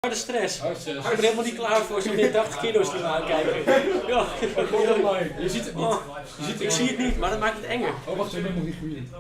harde stress. Harde stress. Ik ben helemaal niet klaar voor zo'n 80 kilo's die we aankijken. Ja, Je ziet het niet. ik zie het niet, maar dat maakt het enger. Oh, wacht, ik ben nog niet goed.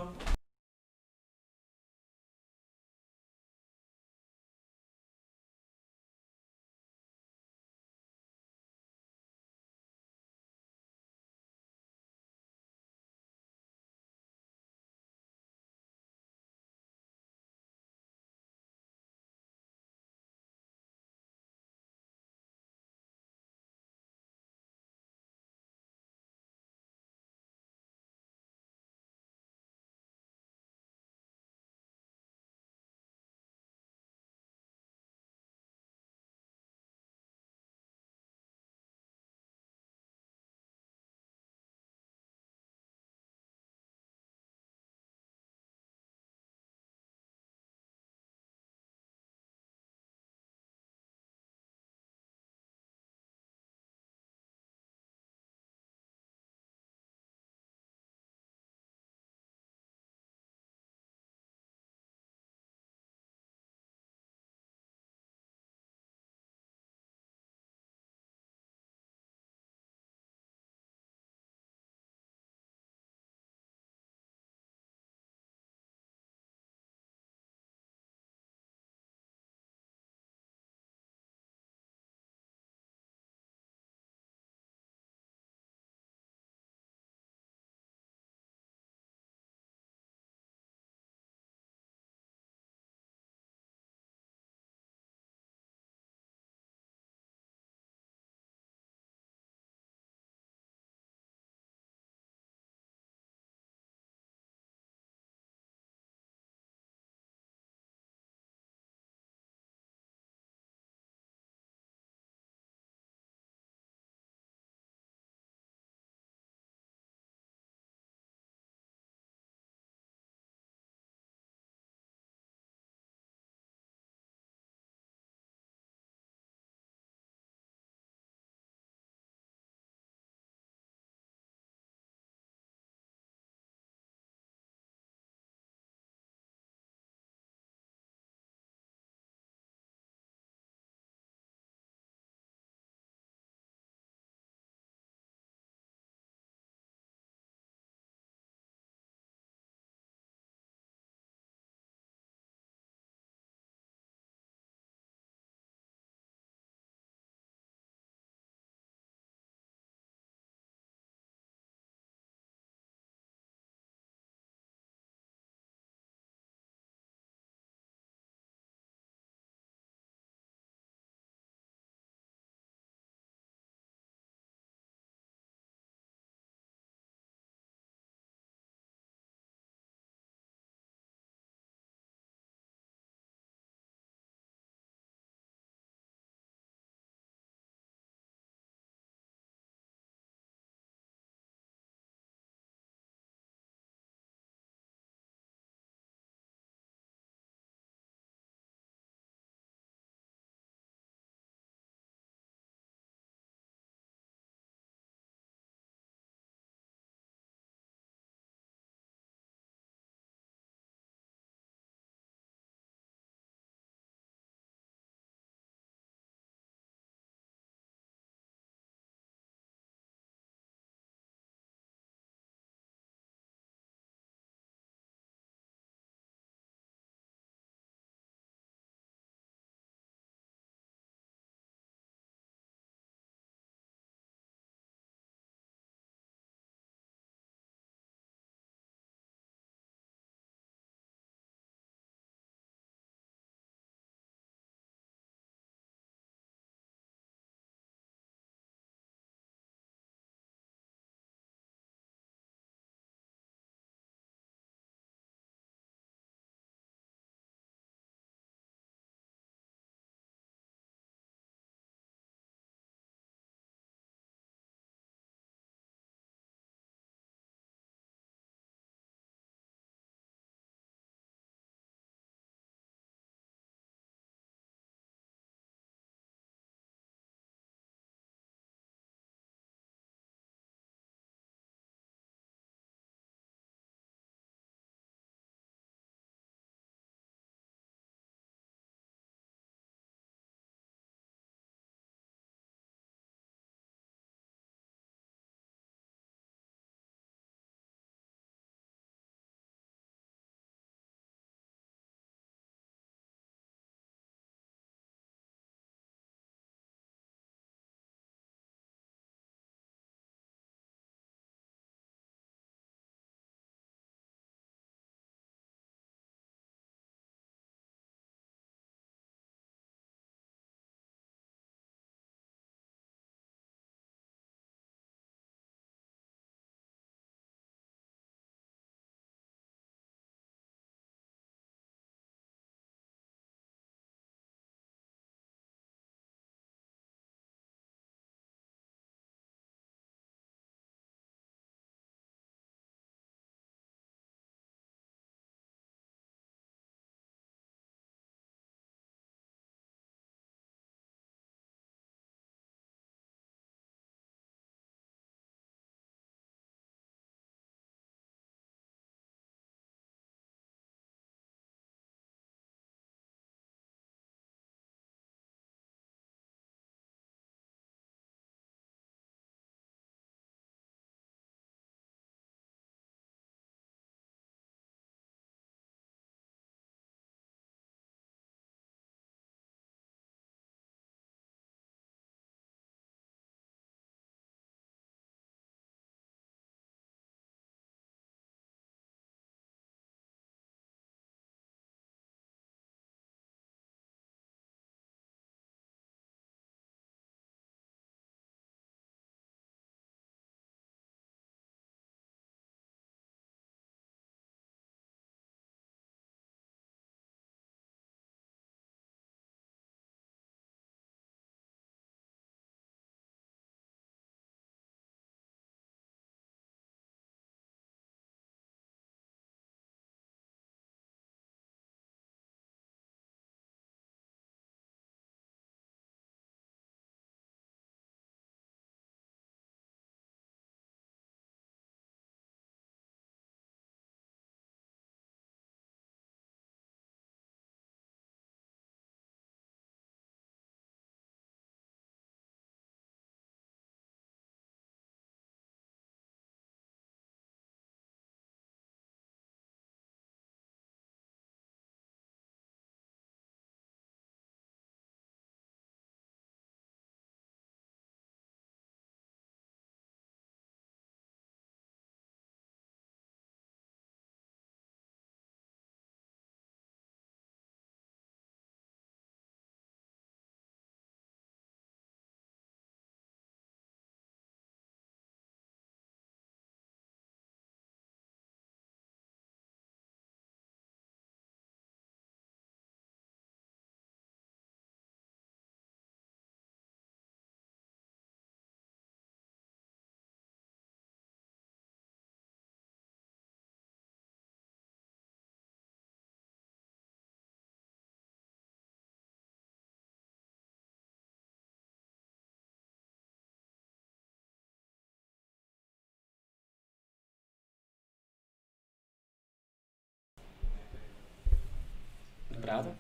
praten?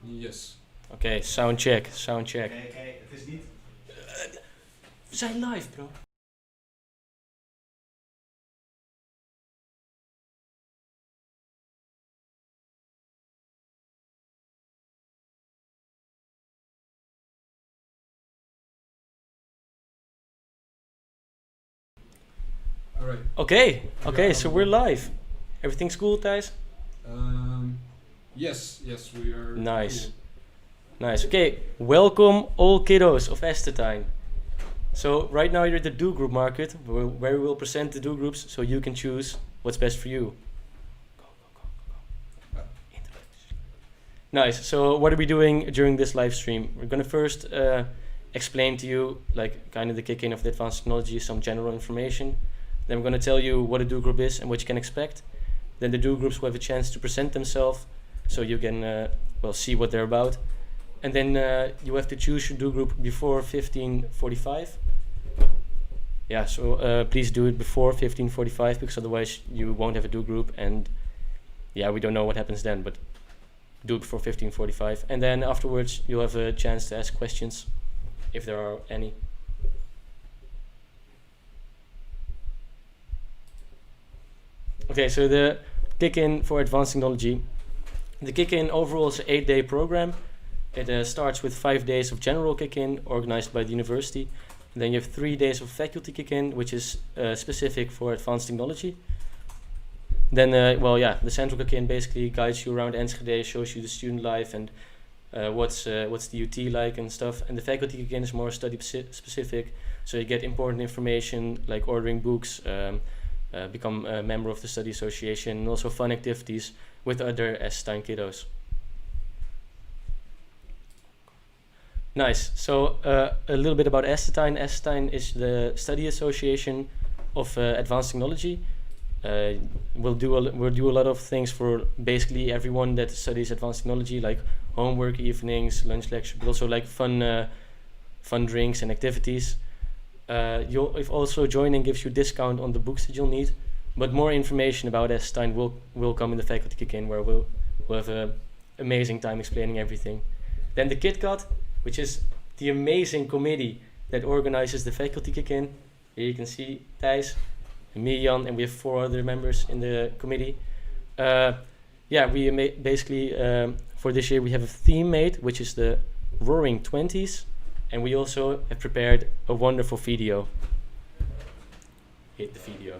Yes. Oké, soundcheck, soundcheck. Oké, het is niet... We zijn live, bro. Alright. Okay, so we're live. Everything's cool, Thijs? Yes, we are. Nice. Cool. Nice. Okay, welcome all kiddos of Estetine. So right now you're at the Dogroup market, where we will present the Dogroups, so you can choose what's best for you. Nice. So what are we doing during this live stream? We're gonna first explain to you like kind of the kick-in of the advanced technology, some general information. Then we're gonna tell you what a Dogroup is and what you can expect. Then the Dogroups will have a chance to present themselves, so you can well see what they're about. And then you have to choose your Dogroup before 15:45. Yeah, so please do it before 15:45 because otherwise you won't have a Dogroup, and yeah, we don't know what happens then, but do it before 15:45. And then afterwards you'll have a chance to ask questions if there are any. Okay, so the kick-in for advanced technology. The kick-in overall is an 8-day program. It starts with 5 days of general kick-in organized by the university. And then you have 3 days of faculty kick-in, which is specific for advanced technology. Then, the central kick-in basically guides you around Enschede, shows you the student life and what's the UT like and stuff. And the faculty kick-in is more study specific, so you get important information like ordering books, become a member of the study association, and also fun activities with other Estetine kiddos. Nice. So a little bit about Estetine. Estetine is the study association of advanced technology. We'll do a lot of things for basically everyone that studies advanced technology, like homework evenings, lunch lecture, but also like fun drinks and activities. If also joining gives you a discount on the books that you'll need. But more information about Estetine will come in the faculty kick-in, where we'll have an amazing time explaining everything. Then the KITCAT, which is the amazing committee that organizes the faculty kick-in. Here you can see Thijs, and me, Jan, and we have 4 other members in the committee. We basically, for this year, we have a theme made, which is the Roaring 20s, and we also have prepared a wonderful video. Hit the video.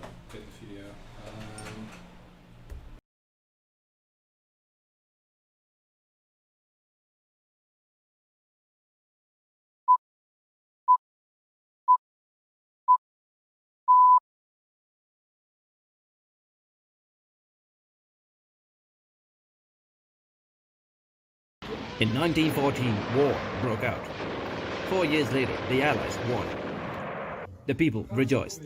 In 1914, war broke out. 4 years later, the Allies won. The people rejoiced.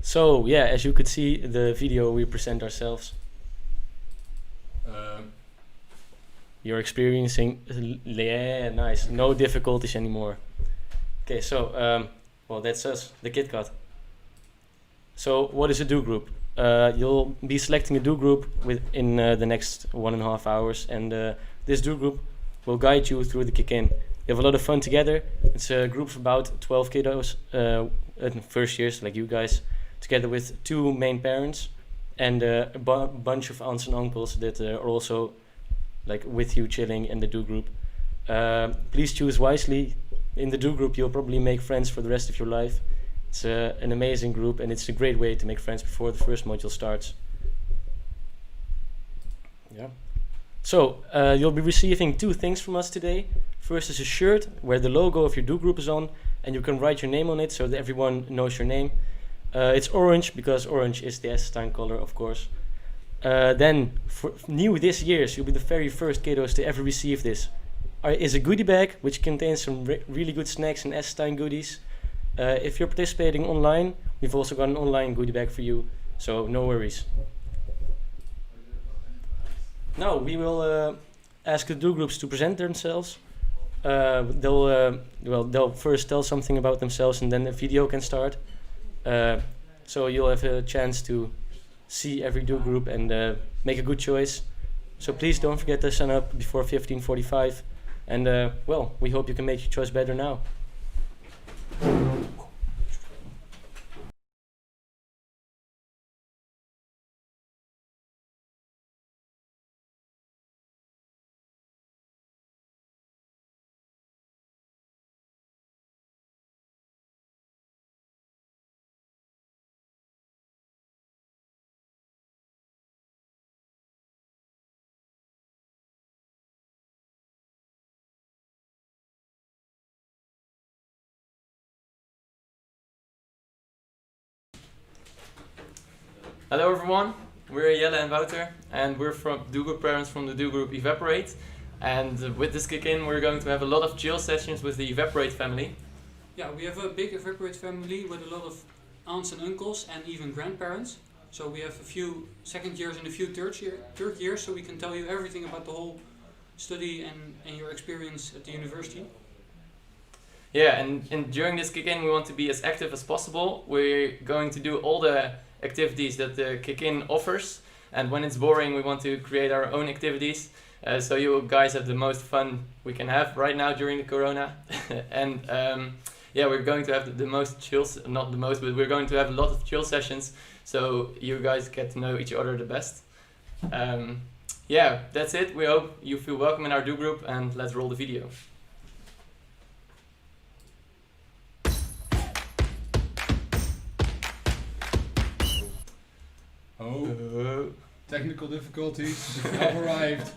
So yeah, as you could see in the video, we present ourselves. You're experiencing, yeah, nice, no difficulties anymore. Okay, so well, that's us, the KitCat. So what is a do group? You'll be selecting a do group within the next 1.5 hours, and this do group will guide you through the kick-in. You have a lot of fun together. It's a group of about 12 kiddos, first years like you guys, together with 2 main parents and a bunch of aunts and uncles that are also like with you chilling in the do group. Please choose wisely. In the do group you'll probably make friends for the rest of your life. It's an amazing group, and it's a great way to make friends before the first module starts. Yeah. So you'll be receiving 2 things from us today. First is a shirt where the logo of your do group is on, and you can write your name on it so that everyone knows your name. It's orange because orange is the Essenstein color, of course. Then, for new this year, so you'll be the very first kiddos to ever receive this, is a goodie bag which contains some really good snacks and Essenstein goodies. If you're participating online, we've also got an online goodie bag for you, so no worries. Now we will ask the do groups to present themselves. They'll first tell something about themselves, and then a video can start. So you'll have a chance to see every do group and make a good choice. So please don't forget to sign up before 15:45. And well, we hope you can make your choice better now. Hello everyone, we're Jelle and Wouter, and we're from do group parents from the do group Evaporate. And with this kick-in we're going to have a lot of chill sessions with the Evaporate family. Yeah, we have a big Evaporate family with a lot of aunts and uncles and even grandparents. So we have a few second years and a few third years, so we can tell you everything about the whole study and your experience at the university. Yeah, and during this kick-in we want to be as active as possible. We're going to do all the activities that the kick-in offers, and when it's boring we want to create our own activities, so you guys have the most fun we can have right now during the corona. And yeah, we're going to have the most chill, not the most, but we're going to have a lot of chill sessions, so you guys get to know each other the best. Yeah, that's it. We hope you feel welcome in our do group, and let's roll the video. Oh, technical difficulties have arrived.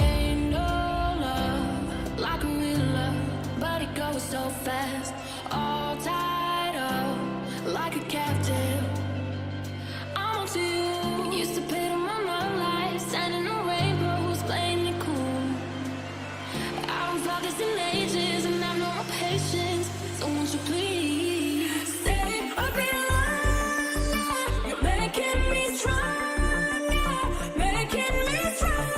Ain't no love like a real love, but it goes so fast. All tied up like a captive. I'm on to you. Used to pay to my mom life, standing on rainbows, playing it cool. I haven't felt this in ages, and I've no more patience. So won't you please stay a bit longer? You're making me stronger, making me stronger.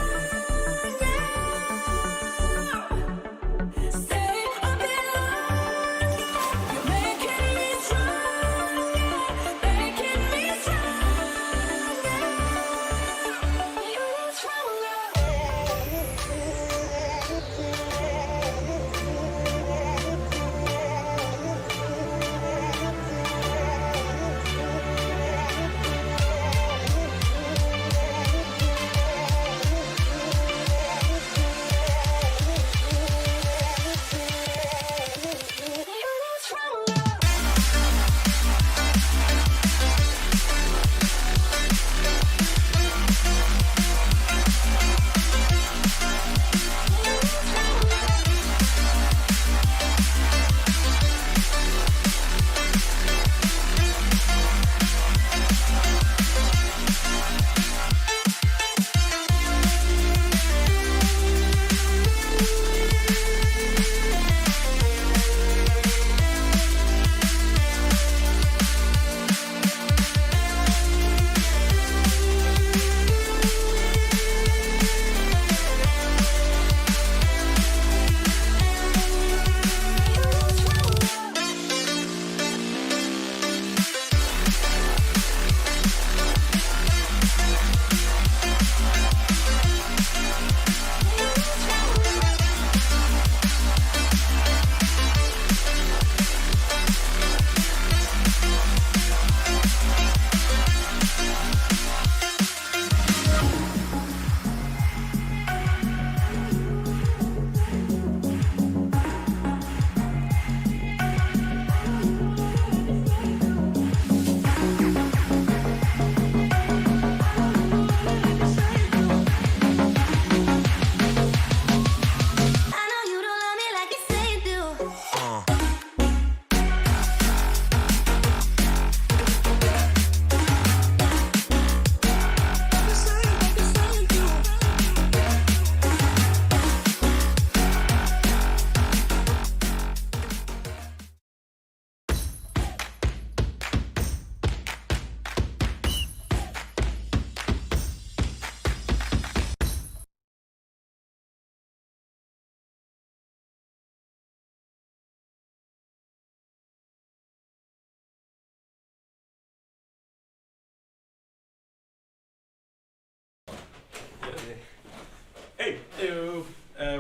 Stay a bit longer.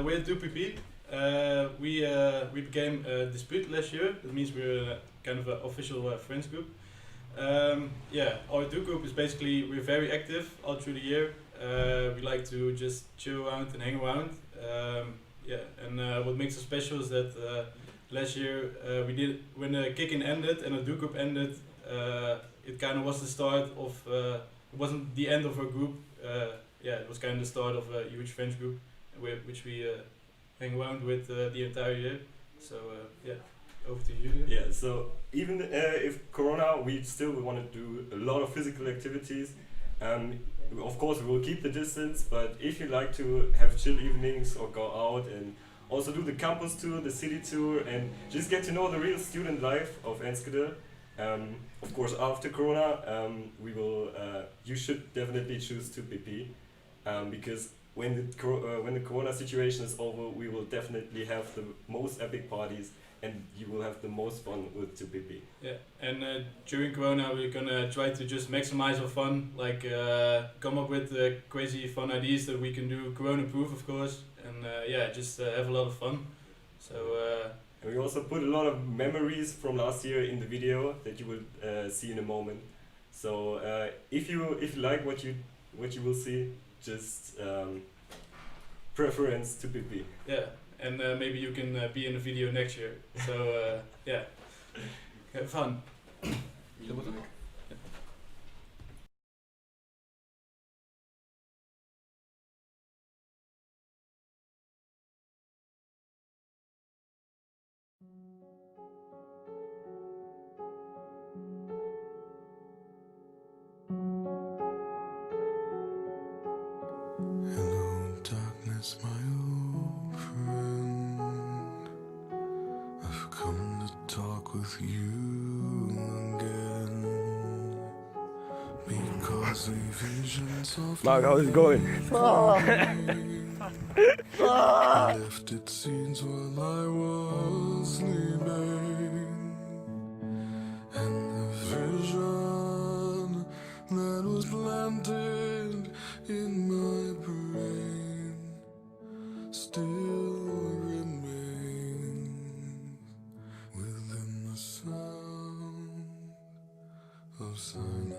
with 2PP, we became dispute last year. That means we're kind of an official friends group. Yeah, our Dogroup is basically, we're very active all through the year. We like to just chill around and hang around. Yeah, and what makes us special is that last year we did, when the kick-in ended and the Dogroup ended, it kind of was the start of, it wasn't the end of our group. Yeah, it was kind of the start of a huge French group, which we hang around with the entire year. So yeah, over to you. Yeah, so even if Corona, we still want to do a lot of physical activities. Of course, we will keep the distance, but if you like to have chill evenings or go out and also do the campus tour, the city tour, and just get to know the real student life of Enschede. Of course, after Corona, we will. You should definitely choose 2PP because when the Corona situation is over, we will definitely have the most epic parties, and you will have the most fun with 2PP. Yeah, and during Corona, we're gonna try to just maximize our fun, like come up with crazy fun ideas that we can do Corona-proof, of course, and yeah, just have a lot of fun. So. And we also put a lot of memories from last year in the video that you will see in a moment. So if you like what you will see, just preference 2PP. Yeah, and maybe you can be in the video next year. So yeah, have fun. Hello, darkness, my old friend. I've come to talk with you again. Because the visions of Mark, how is it going? left its scenes while I was sleeping. And the vision that was planted in my brain still remains within the sound of silence.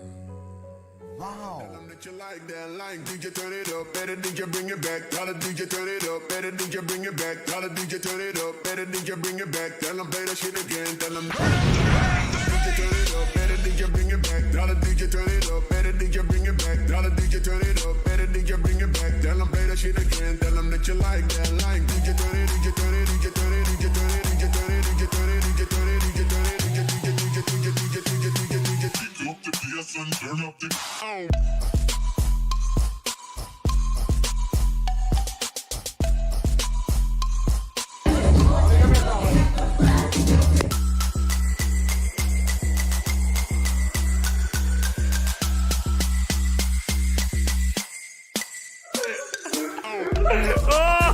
Wow. Tell 'em that you like that line, DJ turn it up, better DJ bring it back. Tell the DJ turn it up, better DJ bring it back. Tell the DJ turn it up, better DJ bring it back. Tell 'em play that shit again, tell 'em DJ turn it up, better DJ bring it back. Tell the DJ turn it up, better DJ bring it back. Tell the DJ turn it up, better DJ bring it back. Tell 'em play that shit again, tell 'em that you like that line. DJ turn it, DJ turn it, DJ turn it, DJ turn it, DJ turn it, DJ turn it, DJ turn it, DJ turn it, DJ DJ DJ DJ DJ DJ DJ DJ up the PS and turn up the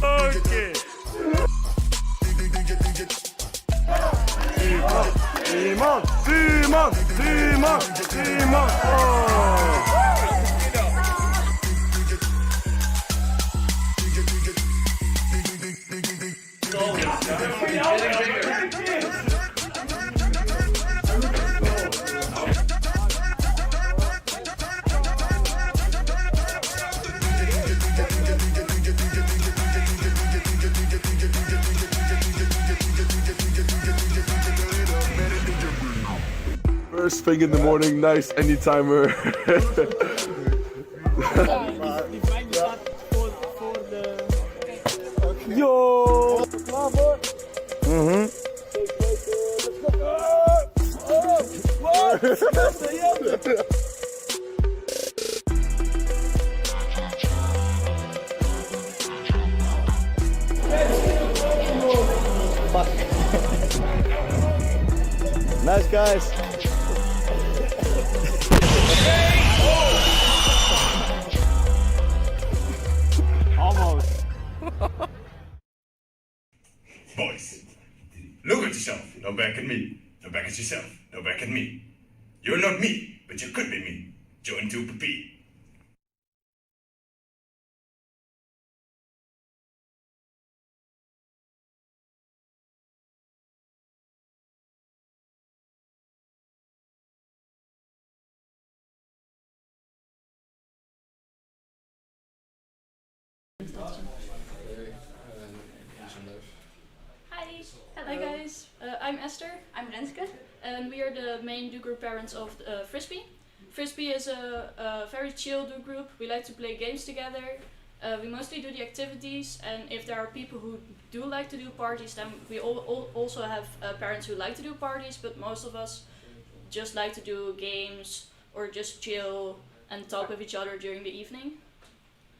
Okay. Simon. Oh. First thing in the morning, nice any timer. Yo! Nice guys. Almost. Boys, look at yourself, no back at me. No back at yourself, no back at me. You're not me, but you could be me. Join 2PP. semester. I'm Renske, and we are the main Dogroup parents of Frisbee. Frisbee is a very chill Dogroup. We like to play games together. We mostly do the activities, and if there are people who do like to do parties, then we also have parents who like to do parties, but most of us just like to do games or just chill and talk with each other during the evening.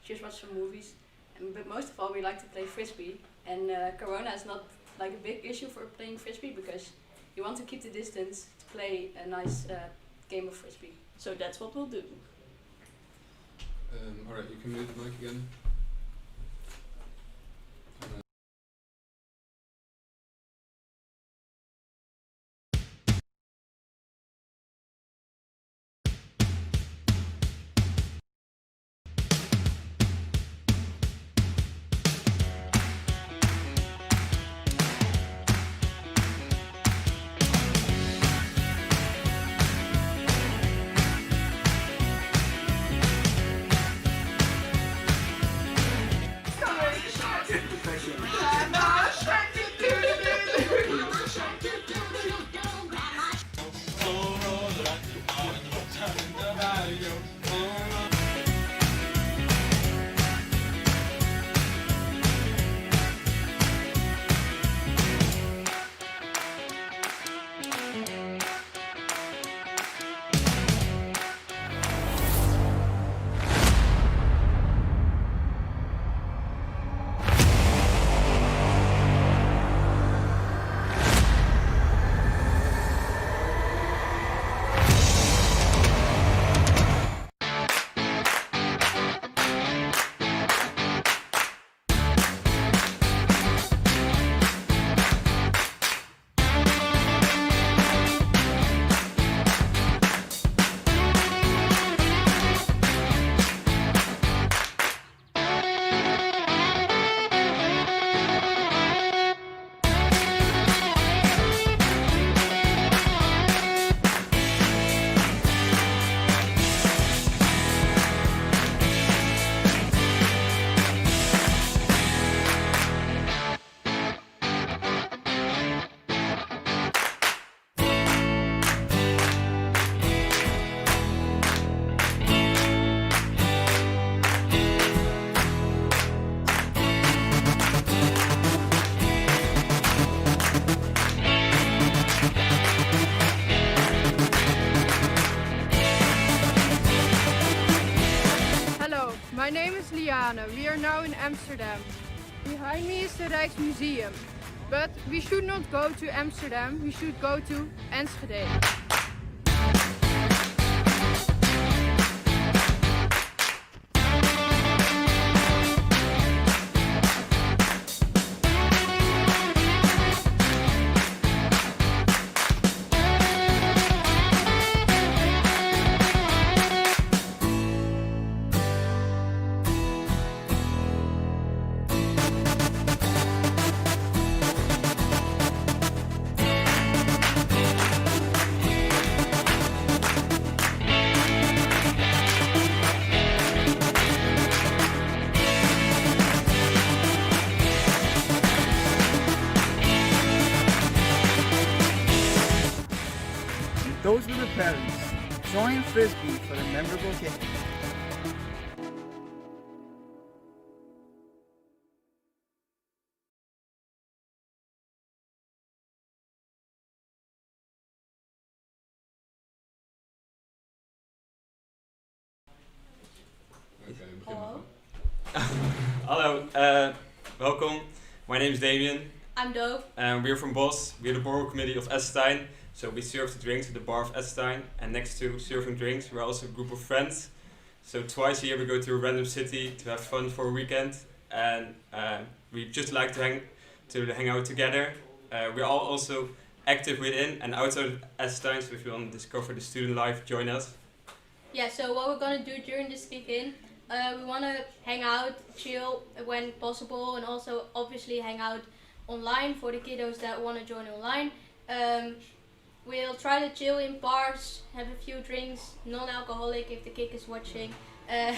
Just watch some movies. But most of all, we like to play Frisbee. And Corona is not like a big issue for playing Frisbee because you want to keep the distance to play a nice game of Frisbee. So that's what we'll do. Alright, you can move the mic again. My name is Liane. We are now in Amsterdam. Behind me is the Rijksmuseum. But we should not go to Amsterdam, we should go to Enschede. Those were the parents. Join Frisbee for the memorable kick. Hello. Hello, welcome. My name is Damien. I'm Dope. And we're from Bos. We're the Borough Committee of Estijn. So we serve the drinks at the bar of Estijn. And next to serving drinks, we're also a group of friends. So twice a year we go to a random city to have fun for a weekend. And we just like to hang out together. We're all also active within and outside of Estijn. So if you want to discover the student life, join us. Yeah, so what we're gonna do during this kick-in, we wanna hang out, chill when possible, and also obviously hang out online for the kiddos that wanna join online. We'll try to chill in bars, have a few drinks, non-alcoholic if the kick is watching, and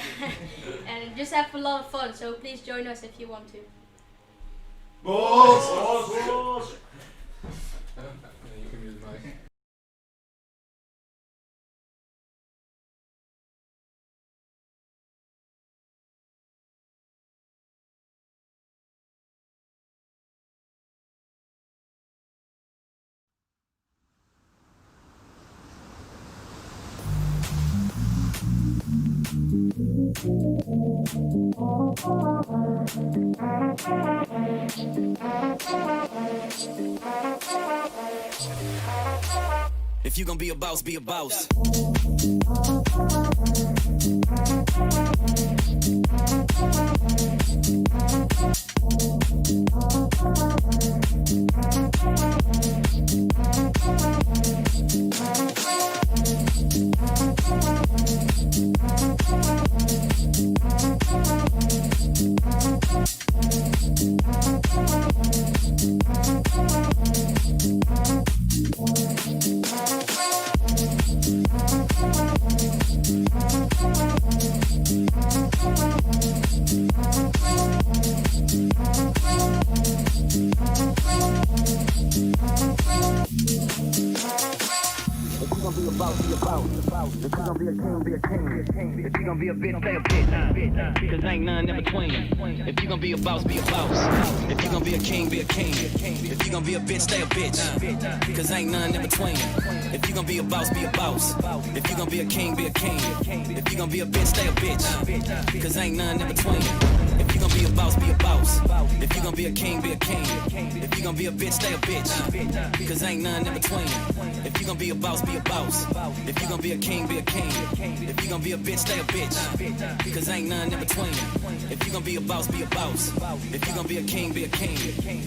just have a lot of fun. So please join us if you want to. Bos! If you gon' be a boss, be a boss. If you gon' be a king, be a king. If you gon' be a bitch, stay a bitch. Cause ain't none in between. If you gon' be a boss, be a boss. If you gon' be a king, be a king. If you gon' be a bitch, stay a bitch. Cause ain't none in between. If you gon' be a boss, be a boss. If you gon' be a king, be a king. If you gon' be a bitch, stay a bitch. Cause ain't none in between. If you gon' be a boss, be a boss. If you gon' be a king, be a king. If you gon' be a bitch, stay a bitch. Cause ain't none in between. If you gon' be a boss, be a boss. If you gon' be a king, be a king. If you gon' be a bitch, stay a bitch. Cause ain't none in between. If you gon' be a boss, be a boss. If you gon' be a king, be a king.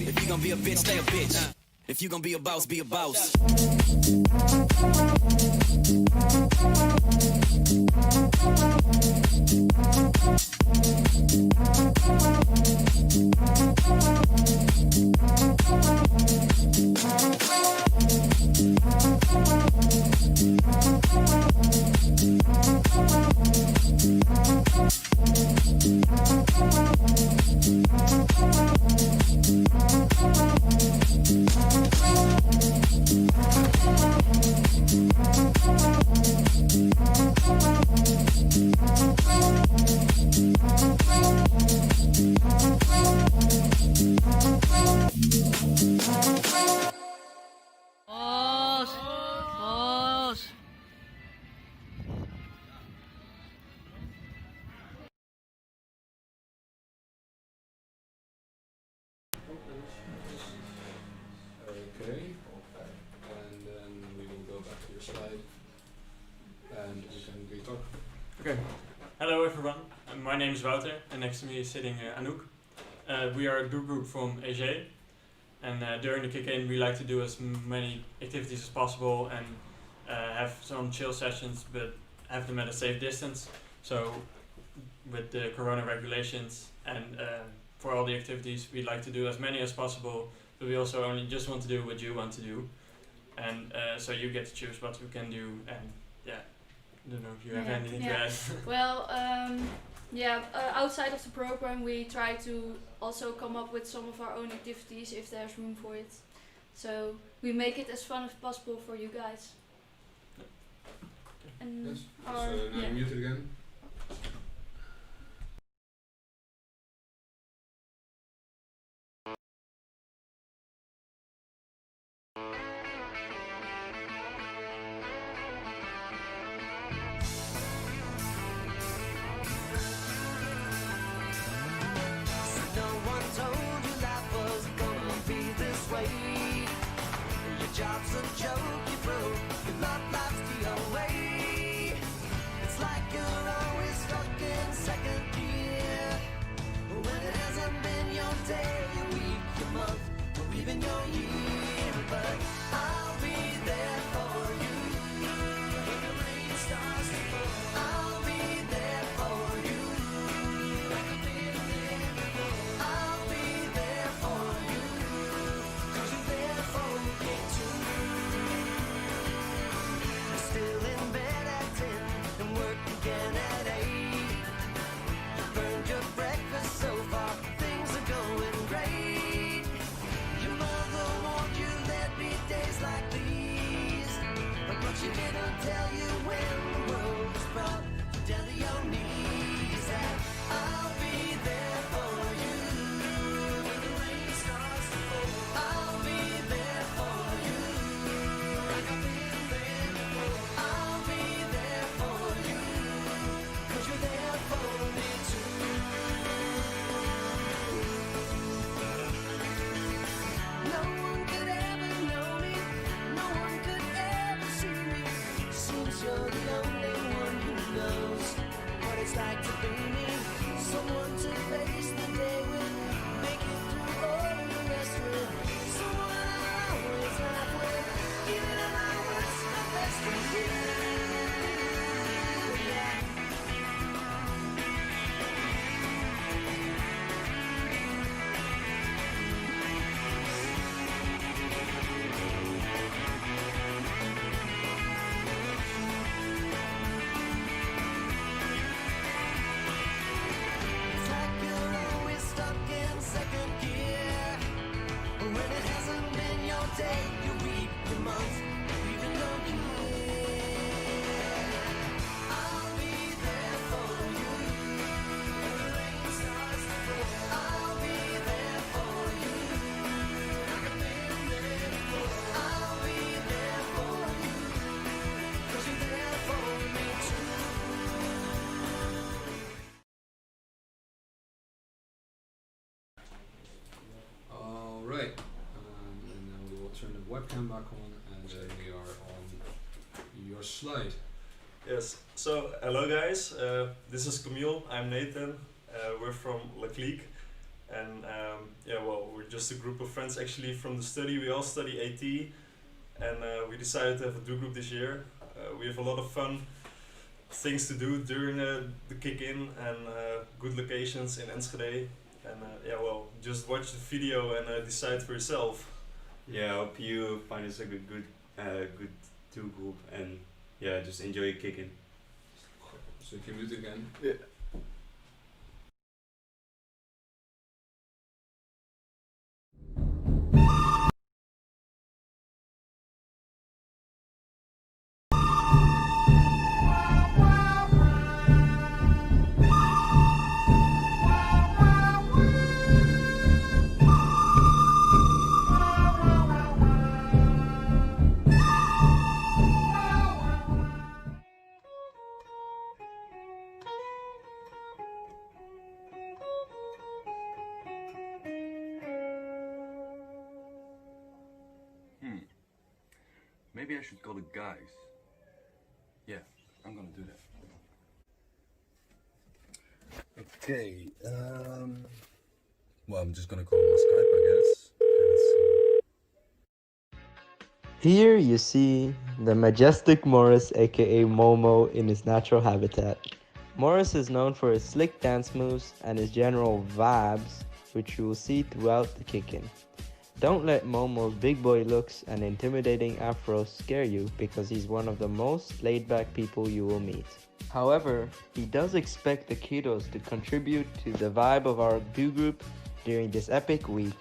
If you gon' be a bitch, stay a bitch. If you gon' be a boss, be a boss. Okay, and then we will go back to your slide, and you can re-talk. Okay. Hello everyone. My name is Wouter, and next to me is sitting Anouk. We are a group from AG, and during the kick-in we like to do as many activities as possible and have some chill sessions, but have them at a safe distance. So with the corona regulations and for all the activities we like to do as many as possible, but we also only just want to do what you want to do. And so you get to choose what we can do, and yeah, I don't know if you have anything to add. Well, outside of the program we try to also come up with some of our own activities if there's room for it. So we make it as fun as possible for you guys. And Yes, our, so now you're muted again. No one told you life was gonna be this way. Your job's a joke, you broke. Your love life's the away. It's like you're always stuck in second gear. When it hasn't been your day, your week, your month, or even your year. But I'll be there for you. When the rain starts to fall, I'll be there for you. Like I've been there before. I'll be there for you. 'Cause you're there for me too. cam back on, and then we are on your slide. Yes, so hello guys, this is Camille, I'm Nathan, we're from La Clique, and yeah, well, we're just a group of friends actually from the study. We all study AT, and we decided to have a do group this year. We have a lot of fun things to do during the kick-in, and good locations in Enschede, and yeah, well, just watch the video and decide for yourself. Yeah, I hope you find us a good do group, and yeah, just enjoy kicking. So you can mute again. Yeah. Maybe I should call the guys. Yeah, I'm gonna do that. Okay, well, I'm just gonna call him on Skype, I guess. Here you see the majestic Morris, aka Momo, in his natural habitat. Morris is known for his slick dance moves and his general vibes, which you will see throughout the kick-in. Don't let Momo's big boy looks and intimidating afro scare you, because he's one of the most laid-back people you will meet. However, he does expect the kiddos to contribute to the vibe of our do group during this epic week.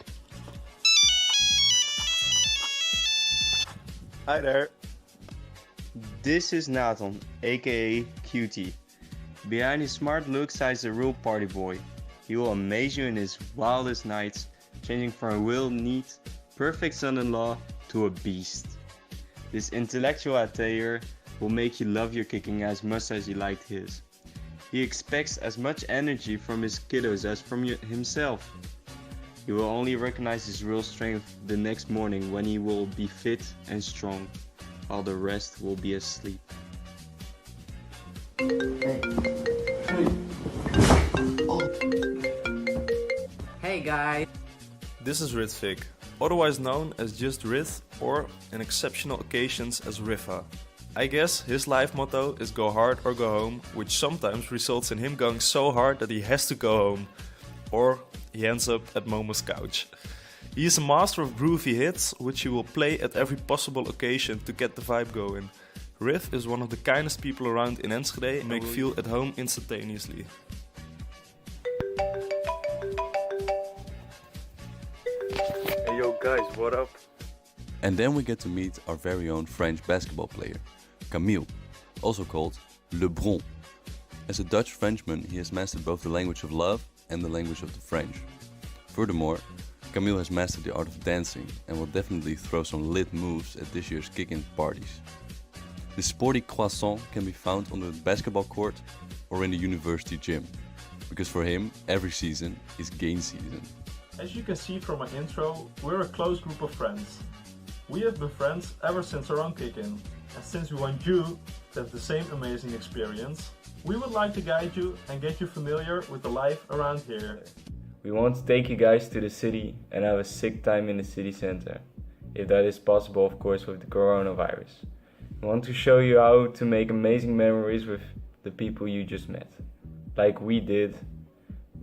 Hi there. This is Nathan, aka Cutie. Behind his smart looks hides a real party boy. He will amaze you in his wildest nights, changing from a real neat, perfect son-in-law to a beast. This intellectual attayer will make you love your kicking as much as you liked his. He expects as much energy from his kiddos as from himself. You will only recognize his real strength the next morning, when he will be fit and strong, while the rest will be asleep. Hey guys. This is Ritvik, otherwise known as just Rith, or in exceptional occasions as Rifa. I guess his life motto is go hard or go home, which sometimes results in him going so hard that he has to go home, or he ends up at Momo's couch. He is a master of groovy hits, which he will play at every possible occasion to get the vibe going. Riff is one of the kindest people around in Enschede and make feel at home instantaneously. Hey yo guys, what up? And then we get to meet our very own French basketball player, Camille, also called Le Bron. As a Dutch Frenchman, he has mastered both the language of love and the language of the French. Furthermore, Camille has mastered the art of dancing and will definitely throw some lit moves at this year's kick-in parties. The sporty croissant can be found on the basketball court or in the university gym, because for him, every season is game season. As you can see from my intro, we're a close group of friends. We have been friends ever since our own kick-in, and since we want you to have the same amazing experience, we would like to guide you and get you familiar with the life around here. We want to take you guys to the city and have a sick time in the city center, if that is possible, of course, with the coronavirus. We want to show you how to make amazing memories with the people you just met, like we did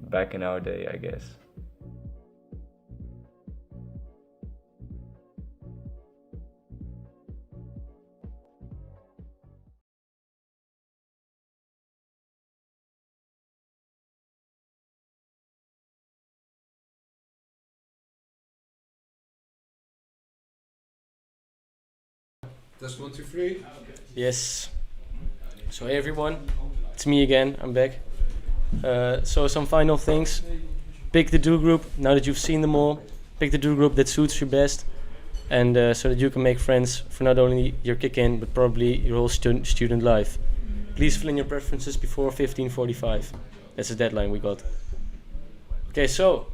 back in our day, I guess. Test 1, 2, 3. Yes. So hey everyone, it's me again, I'm back. So some final things. Pick the do group, now that you've seen them all. Pick the do group that suits you best. And so that you can make friends for not only your kick-in, but probably your whole student life. Please fill in your preferences before 15:45. That's the deadline we got. Okay, so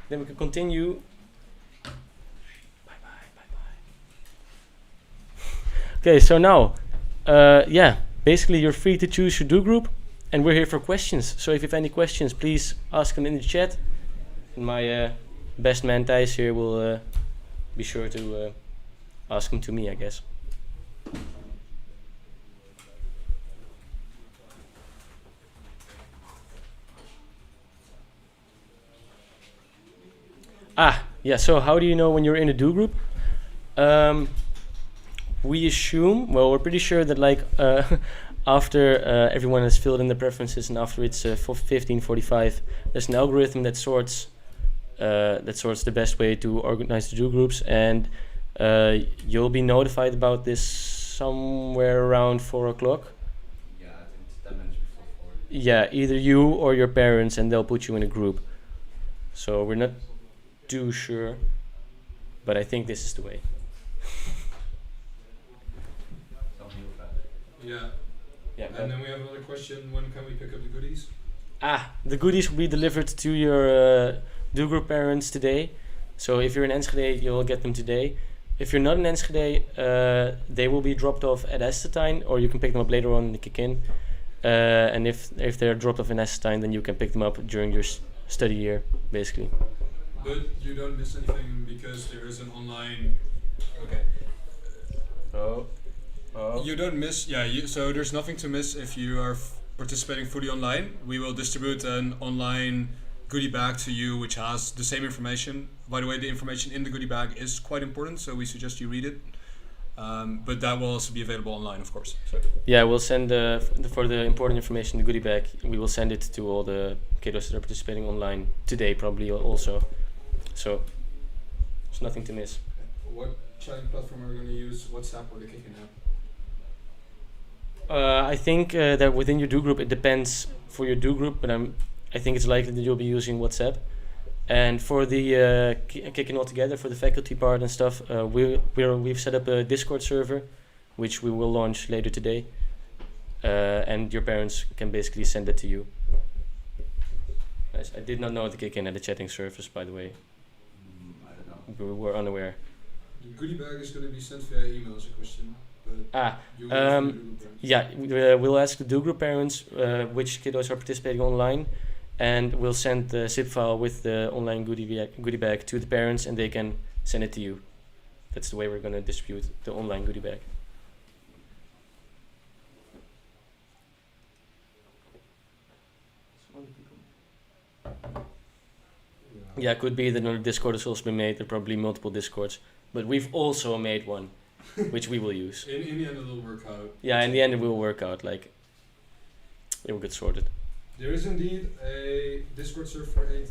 then we can continue. Okay, so now, basically you're free to choose your do group, and we're here for questions. So if you have any questions, please ask them in the chat. And my best man Thijs here will be sure to ask them to me, I guess. So how do you know when you're in a do group? We assume, we're pretty sure that like after everyone has filled in the preferences and after it's 15:45, there's an algorithm that sorts the best way to organize the do groups, and you'll be notified about this somewhere around 4 o'clock. Yeah, I think it's 10 minutes before 4. Yeah, either you or your parents, and they'll put you in a group. So we're not too sure, but I think this is the way. Yeah. And then we have another question. When can we pick up the goodies? The goodies will be delivered to your do group parents today. So if you're in Enschede, you'll get them today. If you're not in Enschede, they will be dropped off at Estetijn, or you can pick them up later on in the kick-in. And if they're dropped off in Estetijn, then you can pick them up during your study year, basically. But you don't miss anything because there is an online. Okay. You don't miss. So there's nothing to miss if you are participating fully online. We will distribute an online goodie bag to you, which has the same information. By the way, the information in the goodie bag is quite important, so we suggest you read it. But that will also be available online, of course. So. Yeah, we'll send for the important information, the goodie bag. We will send it to all the kiddos that are participating online today, probably also. So there's nothing to miss. What chatting platform are we going to use? WhatsApp or the Kick-In app? I think that within your do group, it depends for your do group, but I think it's likely that you'll be using WhatsApp. And for the Kick-In altogether, for the faculty part and stuff, we've set up a Discord server, which we will launch later today. And your parents can basically send it to you. Nice. I did not know the Kick-In had a chatting service, by the way. I don't know. We were unaware. The goodie bag is going to be sent via email as a question. We'll ask the do group parents which kiddos are participating online, and we'll send the zip file with the online goodie bag to the parents, and they can send it to you. That's the way we're going to distribute the online goodie bag. Yeah, it could be that another Discord has also been made. There are probably multiple Discords, but we've also made one, which we will use. In the end, it'll work out. Yeah, in the end, it will work out. Like, it will get sorted. There is indeed a Discord server for AT.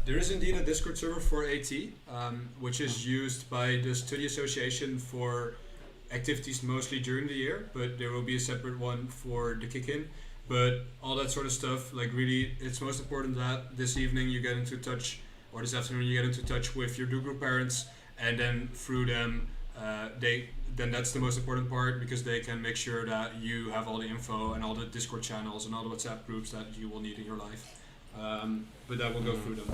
There is indeed a Discord server for AT, which is used by the study association for activities mostly during the year, but there will be a separate one for the kick-in. But all that sort of stuff, like really, it's most important that this evening you get into touch, or this afternoon you get into touch with your do group parents, and then through them, then that's the most important part, because they can make sure that you have all the info and all the Discord channels and all the WhatsApp groups that you will need in your life. But that will go through them.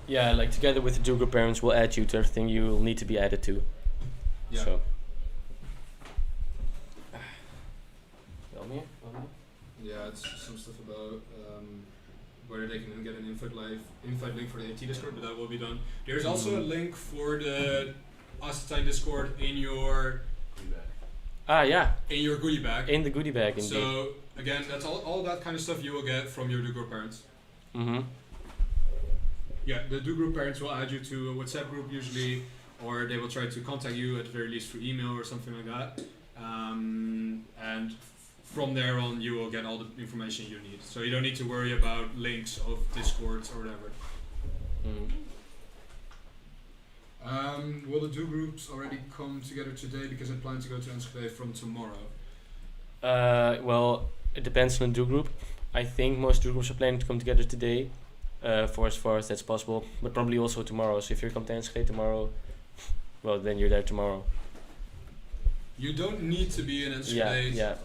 Yeah, like together with the do group parents, we'll add you to everything you will need to be added to. Yeah. So. Yeah, it's some stuff about whether they can get an invite link for the AT Discord, but that will be done. There's also a link for the Assetine Discord in your in your goodie bag. In the goodie bag, indeed. So again, that's all that kind of stuff you will get from your do group parents. Mm-hmm. Yeah, the do group parents will add you to a WhatsApp group usually, or they will try to contact you at the very least through email or something like that. And from there on, you will get all the information you need. So you don't need to worry about links of Discords or whatever. Will the do groups already come together today? Because I plan to go to Enschede from tomorrow. Well, it depends on the do group. I think most do groups are planning to come together today, for as far as that's possible, but probably also tomorrow. So if you come to Enschede tomorrow, well, then you're there tomorrow. You don't need to be in Enschede. Yeah.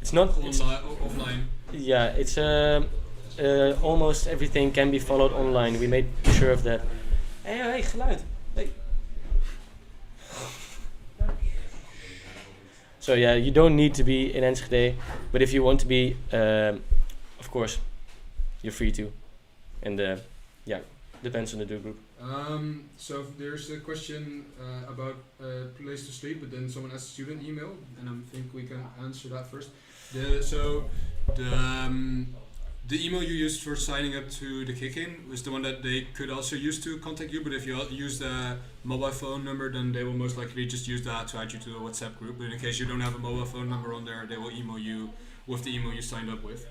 It's not offline. Yeah, it's almost everything can be followed online. We made sure of that. Hey, geluid. Hey. So yeah, you don't need to be in Enschede, but if you want to be, of course, you're free to. And yeah, depends on the do group. So there's a question about place to sleep, but then someone asked student email, and I think we can answer that first. The email you used for signing up to the kick-in was the one that they could also use to contact you, but if you use the mobile phone number, then they will most likely just use that to add you to a WhatsApp group. But in case you don't have a mobile phone number on there, they will email you with the email you signed up with.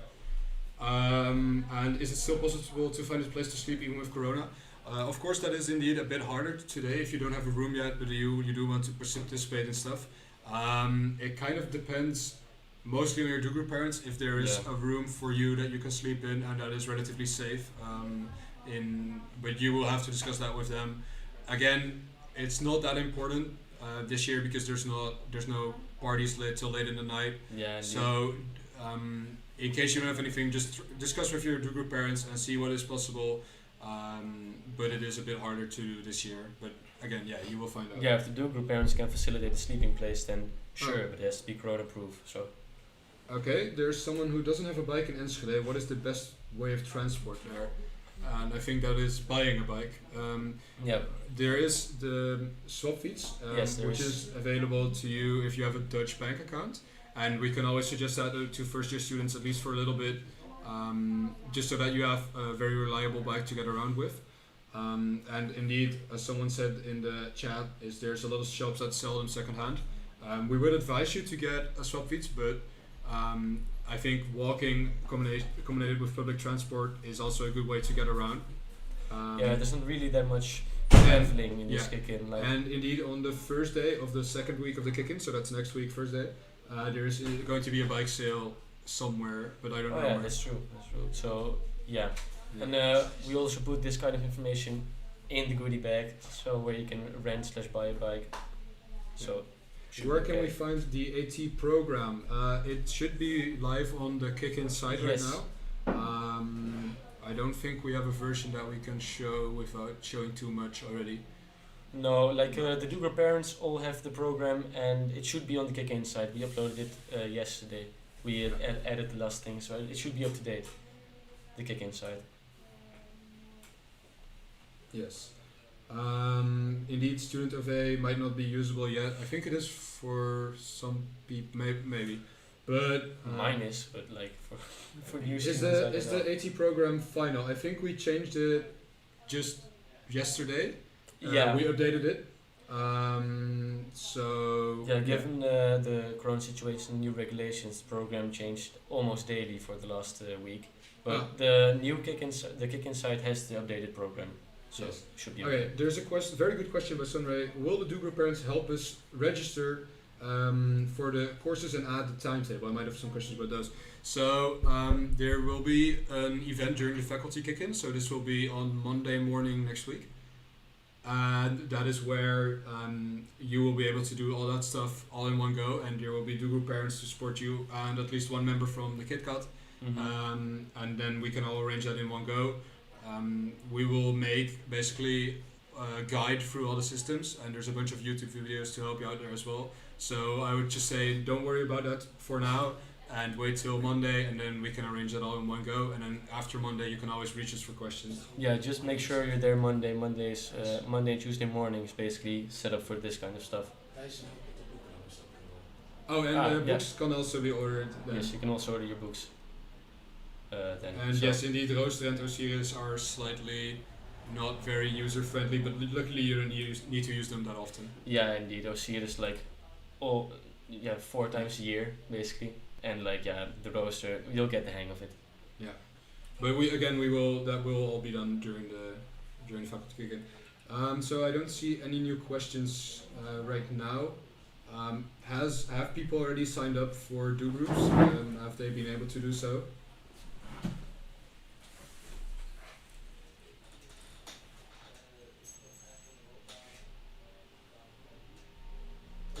And is it still possible to find a place to sleep even with Corona? Of course, that is indeed a bit harder today if you don't have a room yet, but you do want to participate and stuff. It kind of depends mostly on your do group parents if there is a room for you that you can sleep in and that is relatively safe. But you will have to discuss that with them. Again, it's not that important this year because there's no parties till late in the night. Yeah. So in case you don't have anything, just discuss with your do group parents and see what is possible. But it is a bit harder to do this year. But again, yeah, you will find out. Yeah, if the do group parents can facilitate the sleeping place, then sure, but it has to be Corona proof. So. Okay, there's someone who doesn't have a bike in Enschede. What is the best way of transport there? And I think that is buying a bike. There is the swapfiets, which is available to you if you have a Dutch bank account. And we can always suggest that to first year students, at least for a little bit, just so that you have a very reliable bike to get around with. And indeed, as someone said in the chat, there's a lot of shops that sell them secondhand. We would advise you to get a swapfiets, but I think walking combined with public transport is also a good way to get around. Yeah, there's not really that much traveling in this kick-in. And indeed, on the first day of the second week of the kick-in, so that's next week, first day, there's going to be a bike sale somewhere, but I don't know. Yeah, where. that's true. So yeah. And we also put this kind of information in the goodie bag, so where you can rent/buy a bike. So. Where can we find the AT program? It should be live on the Kick-In site right now. I don't think we have a version that we can show without showing too much already. No, like the do group parents all have the program, and it should be on the Kick-In site. We uploaded it yesterday. We added the last thing, so it should be up to date. The Kick-In site. Yes. Indeed, student of A might not be usable yet. I think it is for some people, maybe. But mine is, but like for new students. Is the AT program final? I think we changed it just yesterday. Yeah, we updated it. So yeah, given the Corona situation, new regulations, the program changed almost daily for the last week. But the new Kick-In site has the updated program. So yes. Should be okay. There's a very good question by Sunray. Will the do group parents help us register for the courses and add the timetable? I might have some questions about those. So there will be an event during the faculty kick-in. So this will be on Monday morning next week, and that is where you will be able to do all that stuff all in one go, and there will be do group parents to support you and at least one member from the KitKat, and then we can all arrange that in one go. We will make basically a guide through all the systems, and there's a bunch of YouTube videos to help you out there as well. So I would just say don't worry about that for now and wait till Monday, and then we can arrange that all in one go, and then after Monday you can always reach us for questions. Yeah, just make sure you're there Monday. Monday and Tuesday mornings basically set up for this kind of stuff. Oh, and books can also be ordered then. Yes, you can also order your books. And yes, indeed, Rooster and Osiris are slightly not very user friendly, but luckily you don't need to use them that often. Yeah, indeed, Osiris like 4 times a year basically, and like the Rooster, you'll get the hang of it. Yeah, but that will all be done during the faculty again. So I don't see any new questions right now. Have people already signed up for do groups? Have they been able to do so?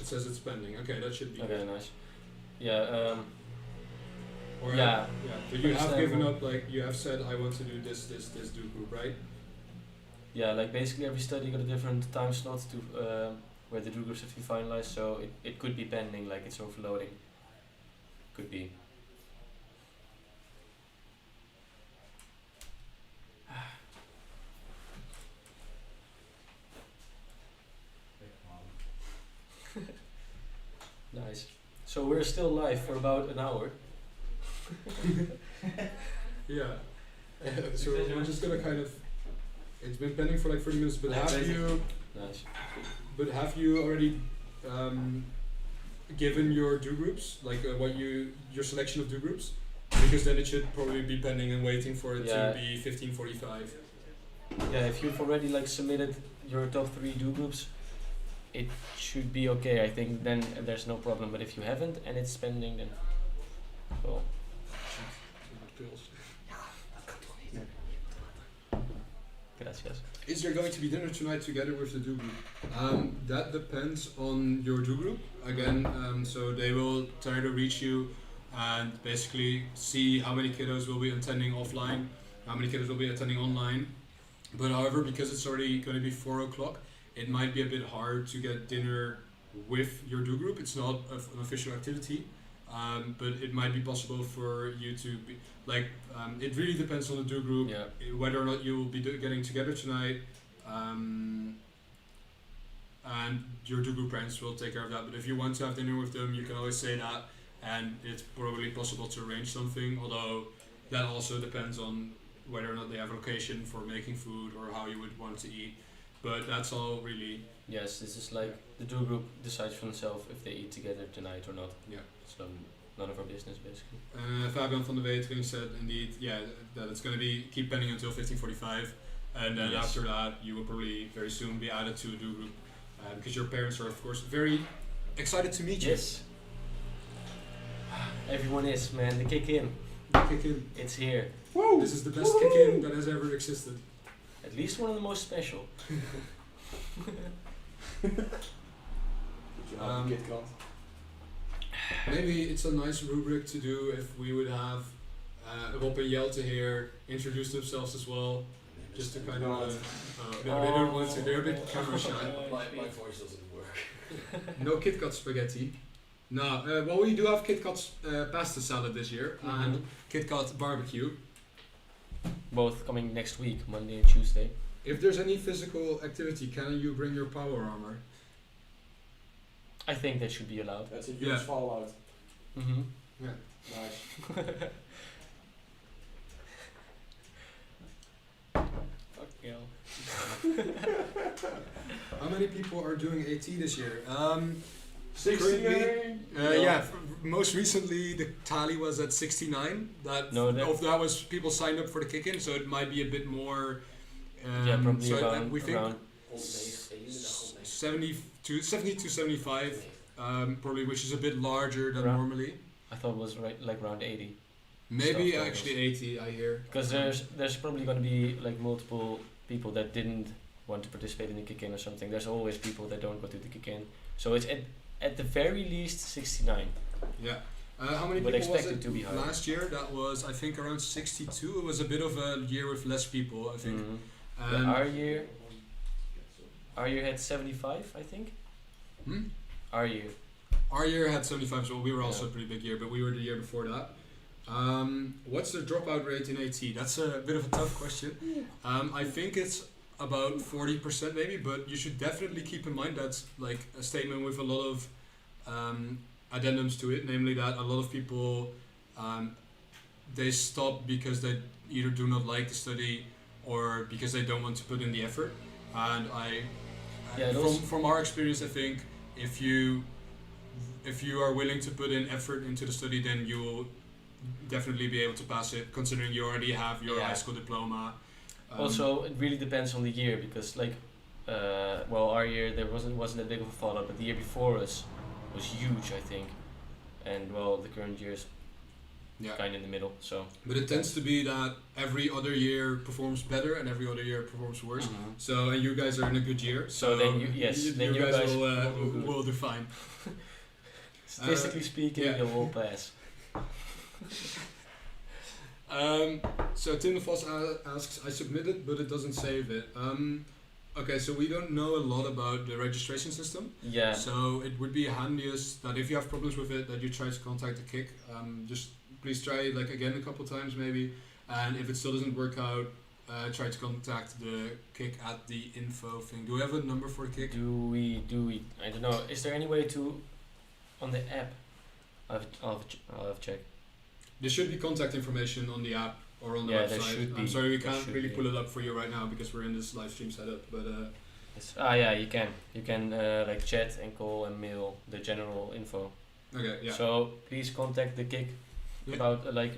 It says it's pending. Okay, that should be okay. Good. Nice. Yeah. But you have given up. Like you have said, I want to do this do group, right? Yeah, like basically every study got a different time slot to where the do groups have to be finalized. So it could be pending, like it's overloading. Could be. Nice. So we're still live for about an hour. Yeah. So we're just gonna kind of. It's been pending for like 30 minutes, but Nice. But have you already given your do groups, like your selection of do groups? Because then it should probably be pending and waiting for it to be 15:45. Yeah, if you've already like submitted your top 3 do groups, it should be okay. I think then there's no problem. But if you haven't and it's pending, then well. Gracias. Is there going to be dinner tonight together with the do group? That depends on your do group. Again, so they will try to reach you and basically see how many kiddos will be attending offline, how many kiddos will be attending online. But however, because it's already going to be 4 o'clock, it might be a bit hard to get dinner with your do group. It's not an official activity, but it might be possible for you to be like. It really depends on the do group, whether or not you will be getting together tonight, and your do group parents will take care of that. But if you want to have dinner with them, you can always say that, and it's probably possible to arrange something. Although that also depends on whether or not they have a location for making food or how you would want to eat. But that's all really. Yes, this is like the do group decides for themselves if they eat together tonight or not. Yeah. So none of our business basically. Fabian van der Wetering said indeed, that it's going to be keep pending until 15:45, and then after that you will probably very soon be added to a do group, because your parents are of course very excited to meet you. Yes. Everyone is, man. The kick in. Kick in. It's here. Woo! This is the best kick in that has ever existed. At least one of the most special. KitCat. Maybe it's a nice rubric to do if we would have Rob and Jelte here introduce themselves as well, just to kind of. They don't want to. They're a bit camera shy. My voice doesn't work. No KitKat spaghetti. No. Well, we do have KitKat pasta salad this year and KitKat barbecue. Both coming next week, Monday and Tuesday. If there's any physical activity, can you bring your power armor? I think that should be allowed. That's a huge fallout. Mm-hmm. Yeah. Nice. Fuck hell. How many people are doing AT this year? 69. Most recently the tally was at 69. That was people signed up for the kick-in, so it might be a bit more. Probably so around, we think around 70 to 75, probably, which is a bit larger than normally. I thought it was like around 80. Maybe actually 80, I hear. Because there's probably going to be like multiple people that didn't want to participate in the kick-in or something. There's always people that don't go to the kick-in. So it's at the very least 69. Yeah. How many but people was expected it to be higher. last year? That was, I think, around 62. It was a bit of a year with less people, I think. Our year had 75, I think. Our year had 75, so we were also a pretty big year, but we were the year before that. What's the dropout rate in AT? That's a bit of a tough question. I think it's about 40% maybe, but you should definitely keep in mind that's like a statement with a lot of addendums to it, namely that a lot of people they stop because they either do not like the study or because they don't want to put in the effort. And from our experience, I think if you are willing to put in effort into the study, then you will definitely be able to pass it, considering you already have your high school diploma. Also, it really depends on the year, because like, our year there wasn't that big of a fallout, but the year before us was huge, I think, and the current year is kind of in the middle. So. But it tends to be that every other year performs better and every other year performs worse. So, and you guys are in a good year. So then you guys will do fine. Statistically speaking, you'll all pass. So Tim de Vos asks, I submitted, but it doesn't save it. Okay, so we don't know a lot about the registration system. Yeah. So it would be handiest that if you have problems with it, that you try to contact the Kik. Just please try like again a couple times maybe, and if it still doesn't work out, try to contact the Kik at the info thing. Do we have a number for the Kik? Do we? I don't know. Is there any way to, on the app? I'll have to check. There should be contact information on the app or on the Yeah, website. there should be. I'm sorry we There can't should really be. pull it up for you right now because we're in this live stream setup. But Yeah, you can. You can like chat and call and mail the general info. Okay, yeah. So please contact the Kik about like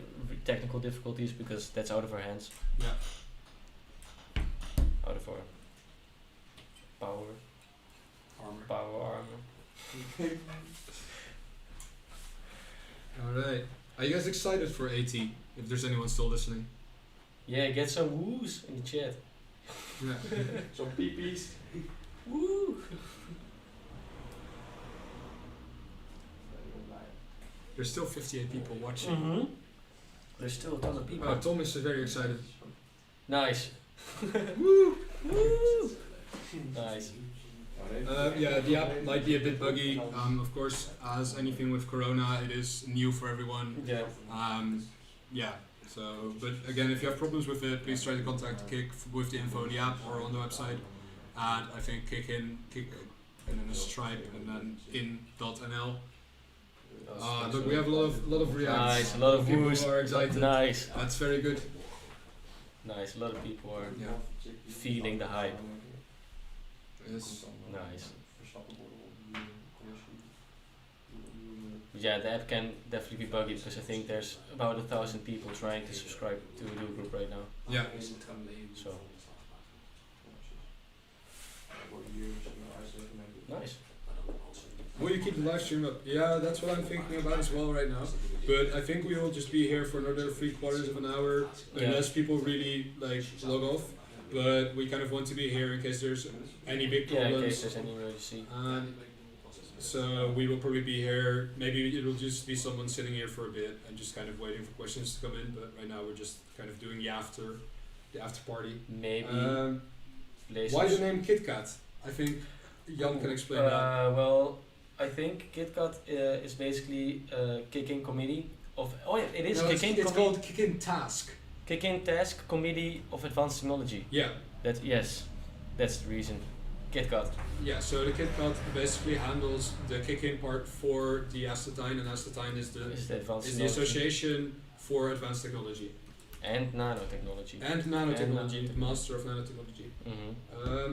technical difficulties because that's out of our hands. Yeah. Out of our power. Armor. All right. Are you guys excited for AT? If there's anyone still listening. Yeah, get some woos in the chat. Yeah. Some peepees. Woo! There's still 58 people watching. Mm-hmm. There's still a ton of people. Oh, Tom is very excited. Nice. Woo! Woo! Nice. Yeah, the app might be a bit buggy. Of course, as anything with Corona, it is new for everyone. Yeah. Yeah. So, but again, if you have problems with it, please try to contact Kik with the info in the app or on the website. And I think Kik, and then a stripe, and then in.nl. Look, we have a lot of reacts. Nice, a lot of people views. are excited. Nice. That's very good. Nice, a lot of people are feeling the hype. Yes. Nice. Yeah, the app can definitely be buggy because I think there's about 1,000 people trying to subscribe to the Dogroup right now. Yeah. So. Nice. Will you keep the live stream up? Yeah, that's what I'm thinking about as well right now. But I think we will just be here for another 3/4 of an hour, unless people really like log off. But we kind of want to be here in case there's any big problems. Yeah, in case there's any emergency. So we will probably be here. Maybe it'll just be someone sitting here for a bit and just kind of waiting for questions to come in. But right now we're just kind of doing the after party. Maybe. Why the name KitCat? I think Jan can explain that. Well, I think KitCat is basically a Kick-In committee of. Oh yeah, it is No, Kick-In. it's called Kick-In Task. Kick-In Task Committee of Advanced Technology. Yeah. That's the reason. KitCat. Yeah, so the KitCat basically handles the kick-in part for the Astetine, and Astetine is the association for advanced technology. And nanotechnology. And nanotechnology, the master of nanotechnology. Mm-hmm.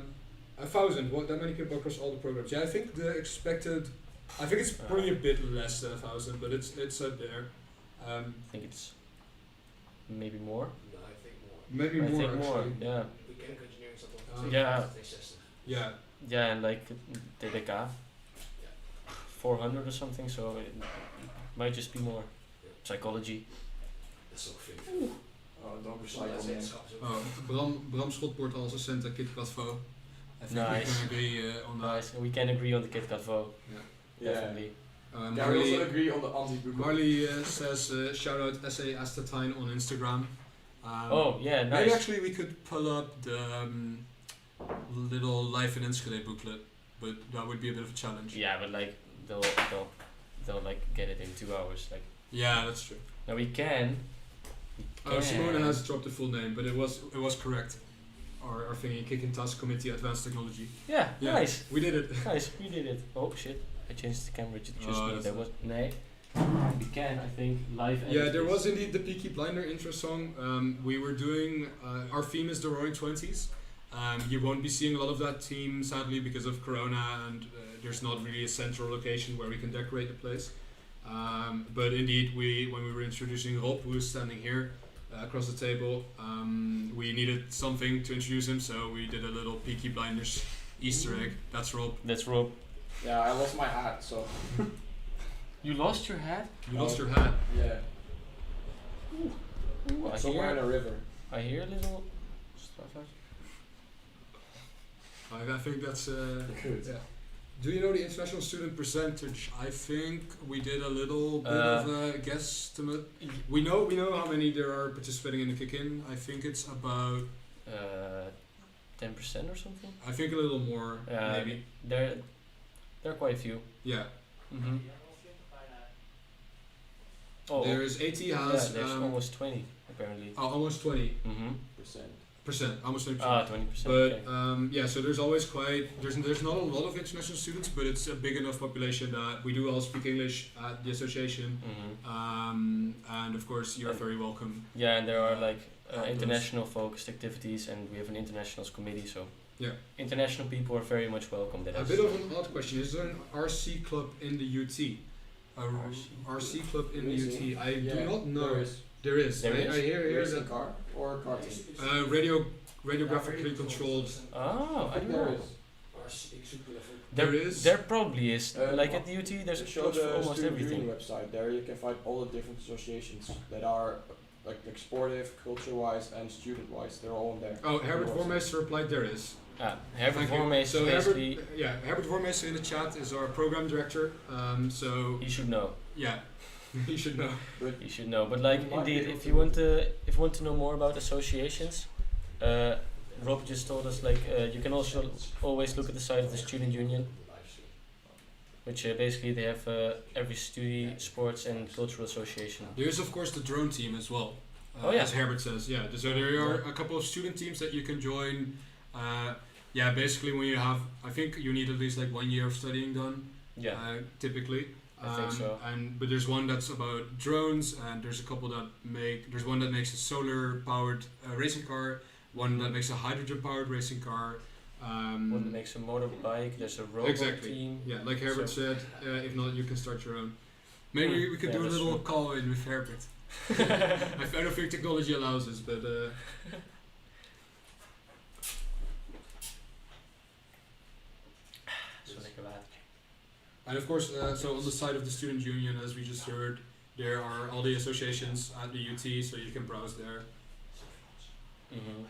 1,000, what, that many people across all the programs. Yeah, I think the expected, I think it's probably a bit less than 1,000, but it's up there. I think it's maybe more. No, I think more. Maybe I more, think more, actually. yeah. Mechanical engineering something. Yeah. Yeah. Yeah, and like TDK, 400 or something, so it might just be more. Psychology. Dat is ook veel. Dan Bram Schotpoort als assistent at KitCat Vo. I think we Nice. can agree on that. Nice, and we can agree on the KitCat Vo. Yeah. Definitely. Yeah, we also agree on the anti-book. Marley says shout out SA Astetine on Instagram. Oh, yeah, nice. Maybe actually we could pull up the little Life in Enschede booklet, but that would be a bit of a challenge. Yeah, but like they'll like get it in 2 hours. Like. Yeah, that's true. Now we can. Simone has dropped the full name, but it was correct. Our thingy, Kick-In Task Committee Advanced Technology. Yeah, nice. We did it. Nice, we did it. Oh shit, I changed the camera to just me. that's That was nay. We can, I think, live. Yeah, there was indeed the Peaky Blinder intro song. We were doing our theme is the Roaring Twenties. You won't be seeing a lot of that theme sadly because of Corona, and there's not really a central location where we can decorate the place. But indeed, when we were introducing Rob, who is standing here across the table, we needed something to introduce him, so we did a little Peaky Blinders Easter egg. That's Rob. That's Rob. Yeah, I lost my hat, so. You lost your hat? You lost your hat? Yeah. Ooh, Somewhere in a river. I hear a little stuff. I think that's good. Yeah. Do you know the international student percentage? I think we did a little bit of a guesstimate. We know how many there are participating in the kick-in. I think it's about 10% or something. I think a little more, maybe. There are quite a few. Yeah. Mm-hmm. Oh, there's AT has there's almost 20 apparently. Oh, almost 20. Mm-hmm. Percent, almost 20%. 20%. But okay. yeah, so there's always there's not a lot of international students, but it's a big enough population that we do all speak English at the association. Mm-hmm. And of course you're very welcome. Yeah, and there are like international focused activities, and we have an internationals committee, so yeah, international people are very much welcome. A bit of an odd question: is there an RC club in the UT? RC club in the UT? I do not know. There is. I hear that. Car or car team? Radiographically controlled. Oh, I don't know. There is. There probably is. Like at the UT, there's clubs for the almost student everything. union website. There you can find all the different associations that are like sportive, culture-wise, and student-wise. They're all in there. Oh, Herbert Vormeester replied there is. Herbert Vormeester so basically. Herbert Vormeester in the chat is our program director. So you should know. Yeah. You should know. You should know. But like indeed, if you want to know more about associations, Rob just told us like you can also always look at the site of the student union, which basically they have every sports and cultural association. There is of course the drone team as well. As Herbert says, yeah. So there are a couple of student teams that you can join. Yeah, basically when you have, I think you need at least like 1 year of studying done. Yeah. Typically. I think so. But there's one that's about drones, and there's a couple that there's one that makes a solar powered racing car, one that makes a hydrogen powered racing car. One that makes a motorbike. There's a robot team. Yeah, like Herbert said. If not, you can start your own. Maybe we could do a little call in with Herbert. I don't think technology allows us, but. And of course, so on the side of the student union, as we just heard, there are all the associations at the UT, so you can browse there. Mm-hmm.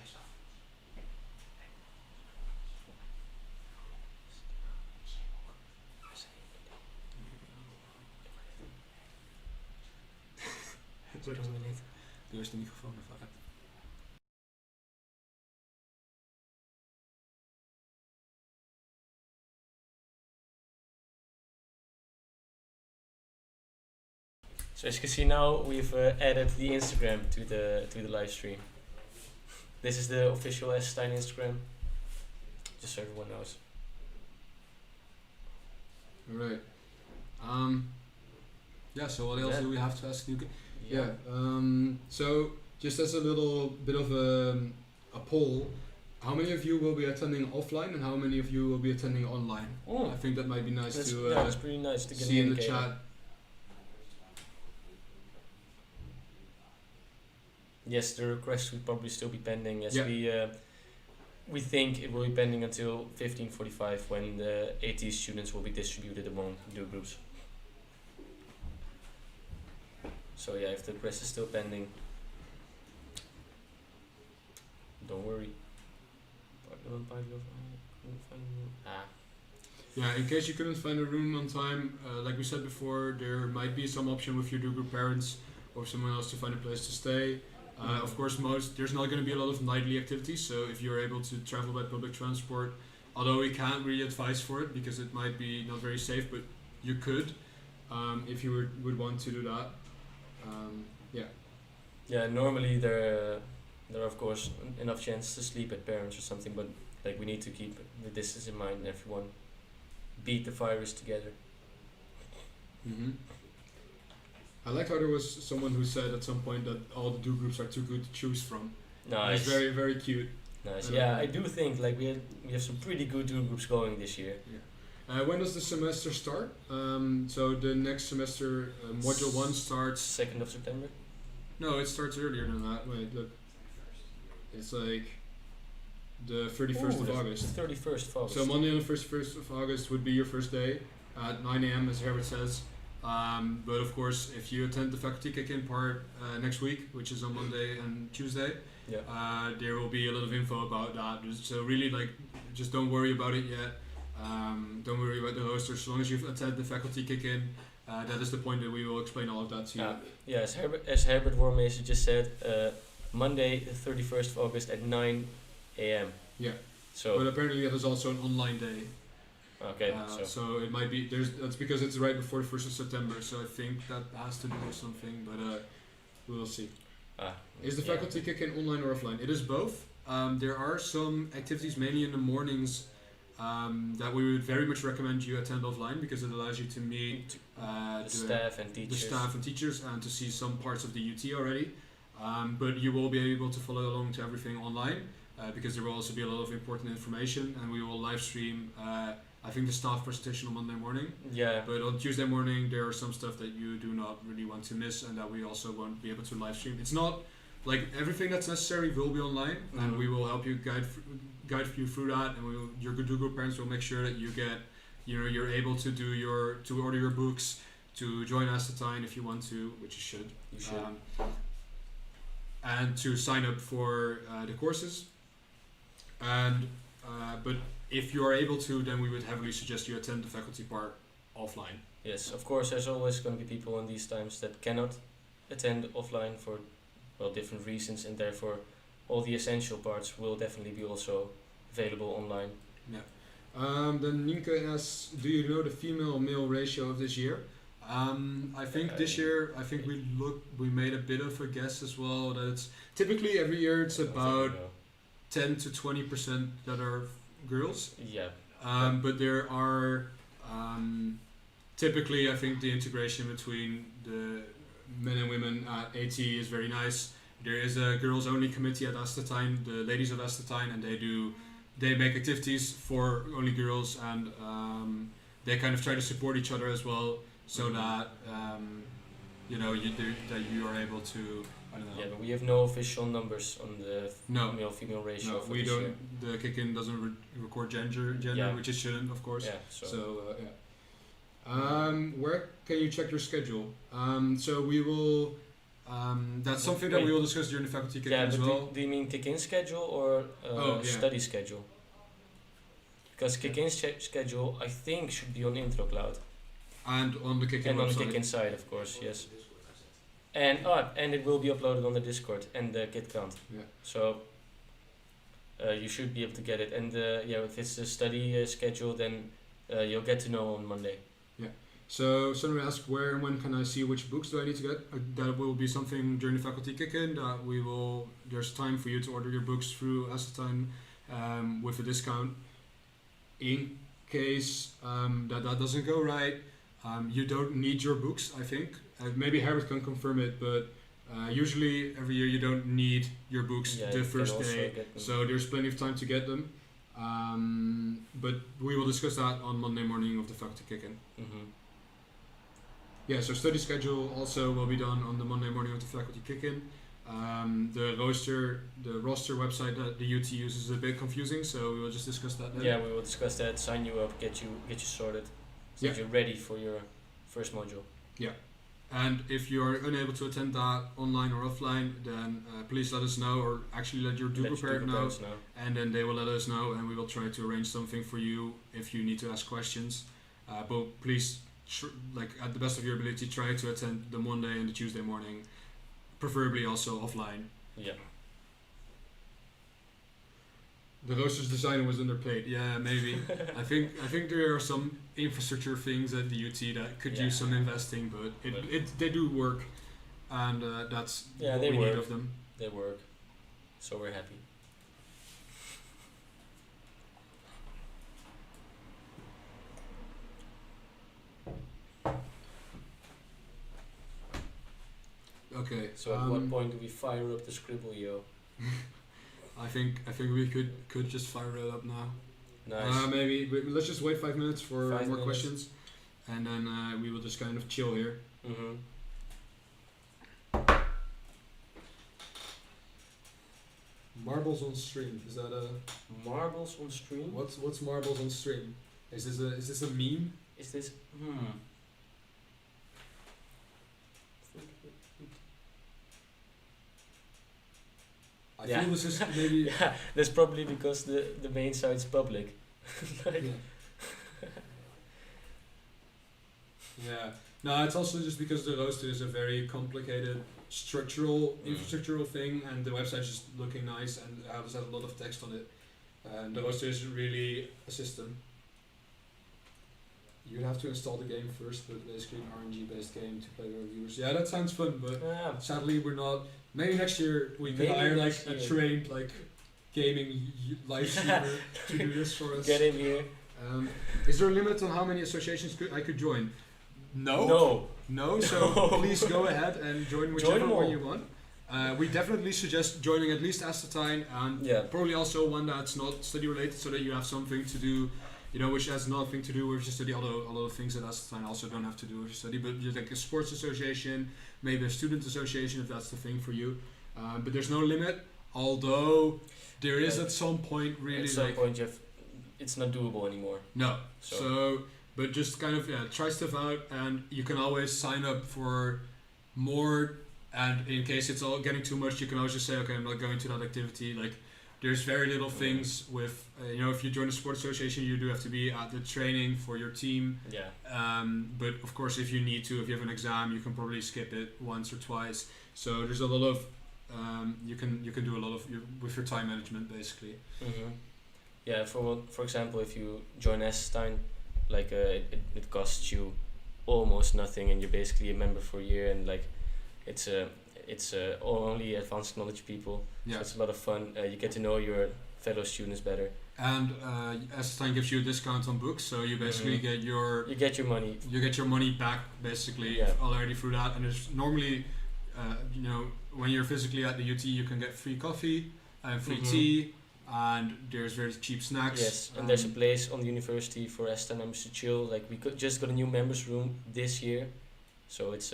Doe eens de microfoon even uit. So as you can see now, we've added the Instagram to the live stream. This is the official Stein Instagram, just so everyone knows. Right. Yeah. So what else do we have to ask you? Yeah. So just as a little bit of a poll, how many of you will be attending offline, and how many of you will be attending online? Oh. I think that might be nice to. That's pretty nice to get see in the chat. Yes, the request would probably still be pending. Yes, we think it will be pending until 15:45 when the AT students will be distributed among the groups. So yeah, if the request is still pending, don't worry. Yeah, in case you couldn't find a room on time, like we said before, there might be some option with your Dogroup parents or someone else to find a place to stay. Of course, there's not going to be a lot of nightly activities, so if you're able to travel by public transport, although we can't really advise for it because it might be not very safe, but you could if you would want to do that. Yeah, normally there are of course enough chances to sleep at parents or something, but like we need to keep the distance in mind and everyone beat the virus together. Mm-hmm. I like how there was someone who said at some point that all the groups are too good to choose from. Nice. It's very, very cute. Nice. Yeah, I do think like we have some pretty good groups going this year. Yeah. When does the semester start? So the next semester, module 1 starts 2nd of September. No, it starts earlier than that. Wait, look. It's like the 31st of August. The 31st of August. So Monday on the 1st of August would be your first day at 9 a.m. as Herbert says. But of course, if you attend the faculty kick-in part next week, which is on Monday and Tuesday, there will be a lot of info about that. So really, like, just don't worry about it yet. Don't worry about the host. As long as you've attended the faculty kick-in, that is the point that we will explain all of that to you. Yeah, as Herbert Wormeester just said, Monday the 31st of August at 9 a.m. Yeah. So. But apparently there's also an online day. Okay. So it might be that's because it's right before the 1st of September. So I think that has to do with something, but we'll see. Is the faculty kick-in online or offline? It is both. There are some activities, mainly in the mornings, that we would very much recommend you attend offline because it allows you to meet the staff and teachers and to see some parts of the UT already. But you will be able to follow along to everything online because there will also be a lot of important information, and we will live stream. I think the staff presentation on Monday morning. Yeah. But on Tuesday morning, there are some stuff that you do not really want to miss, and that we also won't be able to live stream. It's not like everything that's necessary will be online, and we will help you guide you through that, and your Dogroup parents will make sure that you get, you're able to to order your books, to join Assetine if you want to, which you should. You should. And to sign up for the courses. And but if you are able to, then we would heavily suggest you attend the faculty part offline. Yes, of course. There's always going to be people in these times that cannot attend offline for different reasons, and therefore all the essential parts will definitely be also available online. Yeah. Then Nienke asks, do you know the female-male ratio of this year? I think this year, we made a bit of a guess as well, that it's typically every year it's about 10 to 20% that are girls. Yeah. But there are typically, I think the integration between the men and women at AT is very nice. There is a girls only committee at Assetine, the ladies of Assetine, and they make activities for only girls, and they kind of try to support each other as well, so that that you are able to. I don't know. Yeah, but we have no official numbers on the male-female ratio. No, for we this don't. year. The kick-in doesn't record gender, which it shouldn't, of course. Yeah. Where can you check your schedule? So we will. That's something that we will discuss during the faculty kick-in as well. Do you mean kick-in schedule or study schedule? Because kick-in schedule, I think, should be on IntroCloud. And on the kick-in and on website. the kick-in side, of course, yes. And it will be uploaded on the Discord and the KitCat. Yeah. So you should be able to get it. And if it's a study schedule, then you'll get to know on Monday. Yeah. So someone asked, where and when can I see which books do I need to get? That will be something during the faculty kick-in that we will. There's time for you to order your books through Assetine with a discount. In case that doesn't go right, you don't need your books, I think. Maybe Herbert can confirm it, but usually every year you don't need your books the first day, so there's plenty of time to get them. But we will discuss that on Monday morning of the faculty kick-in. Mm-hmm. Yeah, so study schedule also will be done on the Monday morning of the faculty kick-in. The roster website that the UT uses is a bit confusing, so we will just discuss that then. Yeah, we will discuss that, sign you up, get you sorted, so that you're ready for your first module. Yeah. And if you are unable to attend that online or offline, then please let us know, or actually let your Dogroup parent know, and then they will let us know, and we will try to arrange something for you if you need to ask questions. But please, at the best of your ability, try to attend the Monday and the Tuesday morning, preferably also offline. Yeah. The roster's design was underplayed. Yeah, maybe. I think there are some infrastructure things at the UT that could use some investing, but they do work, and that's what we need of them. They work, so we're happy. Okay. So at what point do we fire up the Scribble.io? I think we could just fire it up now. Nice. Maybe let's just wait 5 minutes for more questions, and then we will just kind of chill here. Mm-hmm. Marbles on stream, is that a marbles on stream? What's marbles on stream? Is this a meme? Is this I feel this is maybe. Yeah, that's probably because the main site's public. Yeah. No, it's also just because the roster is a very complicated infrastructural thing, and the website is just looking nice and has a lot of text on it. And the host isn't really a system. You'd have to install the game first, but basically an RNG-based game to play with our viewers. Yeah, that sounds fun, but sadly we're not. Maybe next year we could hire like a trained like gaming live streamer to do this for us. Get in here. Is there a limit on how many associations I could join? No. No. So please go ahead and join whichever one you want. We definitely suggest joining at least Assetine and probably also one that's not study related, so that you have something to do. You know, which has nothing to do with your study, although a lot of things that Assetine also don't have to do with your study, but just like a sports association, maybe a student association if that's the thing for you. But there's no limit, although there is at some point really at some point it's not doable anymore. No. So but just kind of try stuff out, and you can always sign up for more, and in case it's all getting too much, you can always just say, okay, I'm not going to that activity. Like, there's very little things with, you know, if you join a sports association, you do have to be at the training for your team. Yeah. But of course, if you need to, if you have an exam, you can probably skip it once or twice. So there's a lot of, you can do a lot of with your time management basically. Mm-hmm. Yeah. For example, if you join Assetine, like it costs you almost nothing, and you're basically a member for a year, and like it's only advanced knowledge people. Yeah. So it's a lot of fun. You get to know your fellow students better. And Assetine gives you a discount on books, so you basically get your money. You get your money back basically already through that. And there's normally, you know, when you're physically at the UT, you can get free coffee and free tea, and there's very cheap snacks. Yes, and there's a place on the university for Assetine members to chill. Like we just got a new members room this year, so it's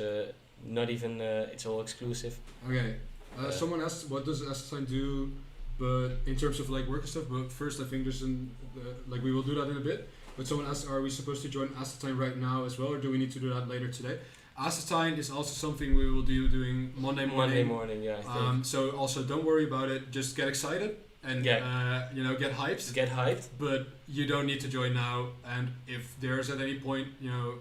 not even it's all exclusive. Okay. Someone asked, what does Assetine do, but in terms of like work and stuff. But first, I think there's like we will do that in a bit. But someone asked, are we supposed to join Assetine right now as well, or do we need to do that later today? Assetine is also something we will do doing Monday morning. Yeah. I think. So also don't worry about it. Just get excited and you know, get hyped. Get hyped. But you don't need to join now. And if there's at any point, you know,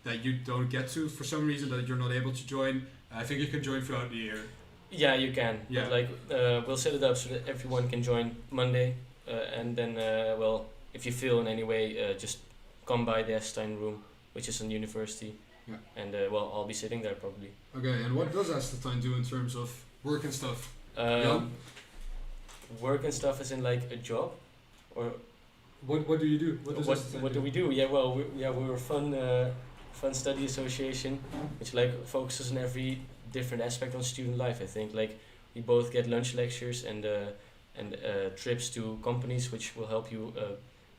that you don't get to for some reason, that you're not able to join, I think you can join throughout the year. Yeah, you can. Yeah. But like we'll set it up so that everyone can join Monday, and then well, if you feel in any way, just come by the Assetine room, which is on university. Yeah. And well, I'll be sitting there probably. Okay. And what does Assetine do in terms of work and stuff? Work and stuff is in like a job, or what do you do? What do we do? Yeah, well, we're a fun study association, which like focuses on every different aspect on student life. I think like we both get lunch lectures and trips to companies, which will help you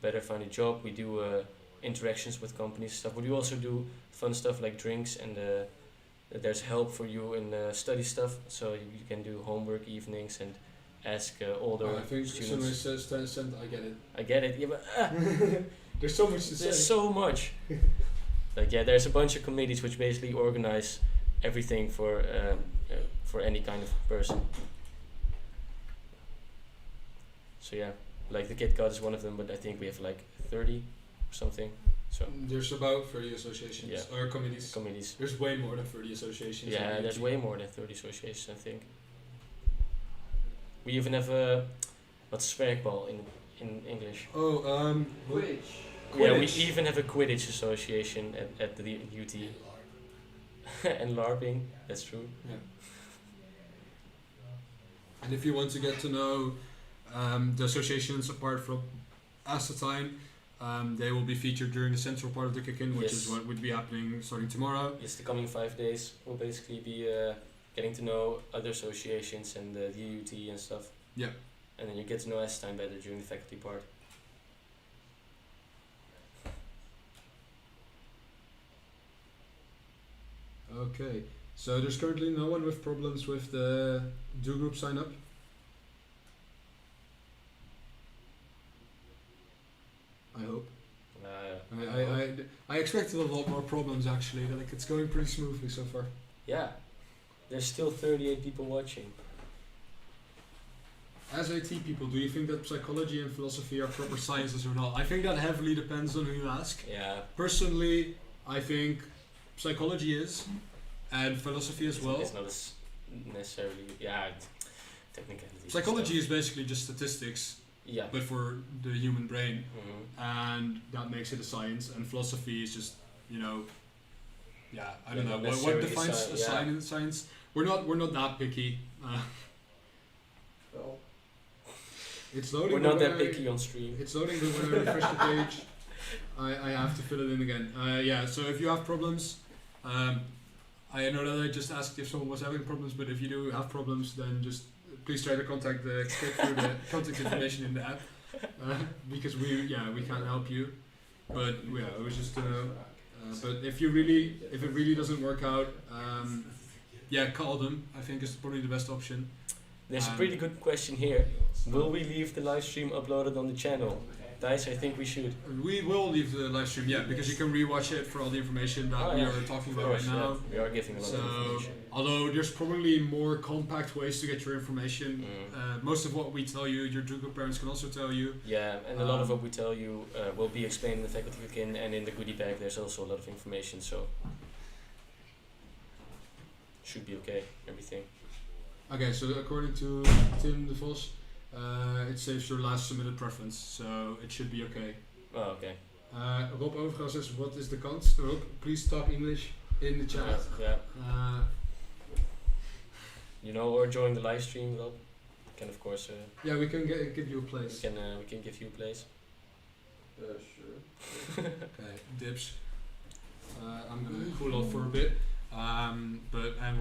better find a job. We do interactions with companies stuff. We do also do fun stuff like drinks, and there's help for you in study stuff. So you can do homework evenings and ask older I think students. somebody says 10%, I get it. I get it. Yeah, but there's so much to say. There's so much. Like yeah, there's a bunch of committees which basically organize everything for any kind of person. So yeah, like the KITCAT is one of them, but I think we have like 30 or something. So there's about 30 associations or committees. Committees. There's way more than 30 associations. Yeah, there's way more than 30 associations, I think. We even have a what's zwerkbal in English? Oh, Quidditch. Yeah, we even have a Quidditch association at the UT. And LARPing, that's true. Yeah. And if you want to get to know the associations apart from Assetine, they will be featured during the central part of the kick-in, which is what would be happening starting tomorrow. Yes, the coming 5 days will basically be getting to know other associations and the UT and stuff. Yeah. And then you get to know Assetine better during the faculty part. Okay, so there's currently no one with problems with the Dogroup sign up? I hope. I expected a lot more problems actually. Like it's going pretty smoothly so far. Yeah, there's still 38 people watching. As AT people, do you think that psychology and philosophy are proper sciences or not? I think that heavily depends on who you ask. Yeah. Personally, I think psychology is, and philosophy as well. It's not as necessarily, technically. Psychology is basically just statistics, Yeah. but for the human brain, Mhm. and that makes it a science. And philosophy is just, you know, yeah, I don't Yeah, know not what necessarily defines sci- a yeah. science. We're not that picky. Well, It's loading. We're but not that when I- picky on stream. It's loading, but when I refresh the page, I have to fill it in again. Yeah, so if you have problems, I know that I just asked if someone was having problems, but if you do have problems, then just please try to contact the KITCAT through the contact information in the app, because we can't help you. But yeah, it was just but if it really doesn't work out, yeah, call them. I think is probably the best option. There's a pretty good question here. Will we leave the live stream uploaded on the channel? Thijs, I think we should. We will leave the live stream, yeah, because you can rewatch it for all the information that Oh, we yeah. are talking Of about course, right now. yeah. We are giving a lot of information. Although there's probably more compact ways to get your information. Most of what we tell you, your Dogroup parents can also tell you. Yeah, and a lot of what we tell you will be explained in the faculty weekend, and in the goodie bag there's also a lot of information, so should be okay, everything. Okay, so according to Tim de Vos, it saves your last submitted preference, so it should be okay. Oh, okay. Rob Overgaal says, what is the kans? Rob, please talk English in the chat. Yeah. You know, or join the live stream, Rob. Can of course. Yeah, we can give you a place. We can give you a place. Sure. Okay, dips. I'm gonna cool off for a bit. And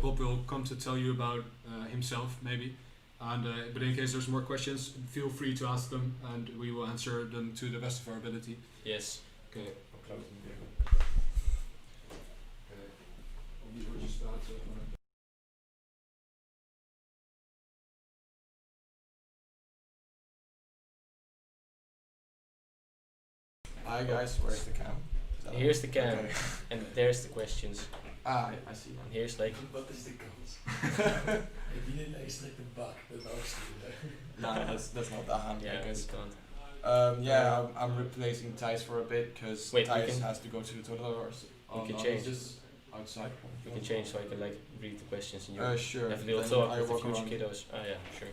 Rob will come to tell you about himself maybe. And but in case there's more questions, feel free to ask them, and we will answer them to the best of our ability. Yes. Okay. Hi guys, where's the cam? Here's the cam, Okay. and there's the questions. Ah, I see. And here's like. Wat is de kans? Heb je een ijselijke bak met afsturen? No, that's not that hand. Yeah, because, we can't. yeah, I'm replacing Thijs for a bit because Wait, we Thijs can- has to go to the toilet or We can no, change. he's just outside. We can change so I can like read the questions and you Sure. have a little Then talk I with the walk future around. kiddos. Ah, yeah, sure.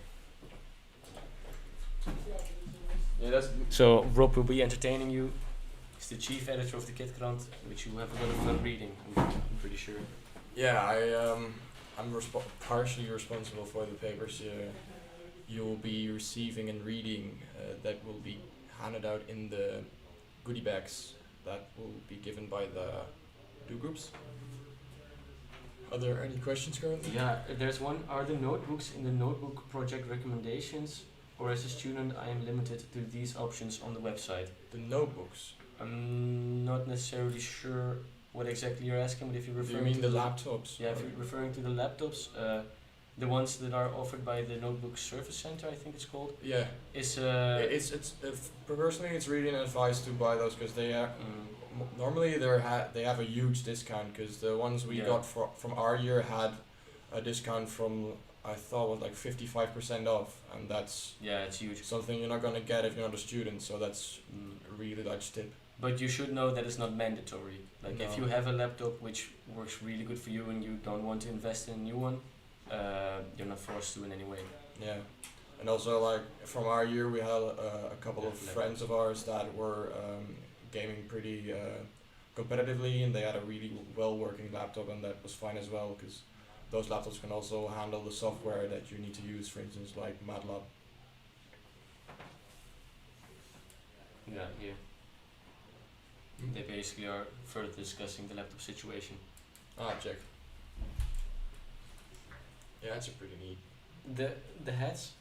Yeah, that's. So Rob will be entertaining you. He's the chief editor of the KitCat, which you have a lot of fun reading. I'm pretty sure. Yeah, I'm partially responsible for the papers you'll be receiving and reading that will be handed out in the goodie bags that will be given by the Dogroups. Are there any questions currently? Yeah, there's one. Are the notebooks in the notebook project recommendations, or as a student I am limited to these options on the website? The notebooks? I'm not necessarily sure what exactly you're asking, but if you're Do you referring mean to the laptops? Yeah, if you're referring to the laptops, the ones that are offered by the Notebook Service Center, I think it's called. Yeah. Is Personally, it's really an advice to buy those because they are normally they have a huge discount because the ones we got from our year had a discount from I thought was like 55% off, and that's it's huge. Something you're not gonna get if you're not a student. So that's a really Dutch tip. But you should know that it's not mandatory. Like if No. you have a laptop which works really good for you and you don't want to invest in a new one, you're not forced to in any way. Yeah, and also like from our year we had a couple of friends of ours that were gaming pretty competitively, and they had a really well working laptop, and that was fine as well because those laptops can also handle the software that you need to use, for instance like MATLAB. Yeah, here. They basically are further discussing the laptop situation. Ah, check. Yeah, that's a pretty neat. The hats?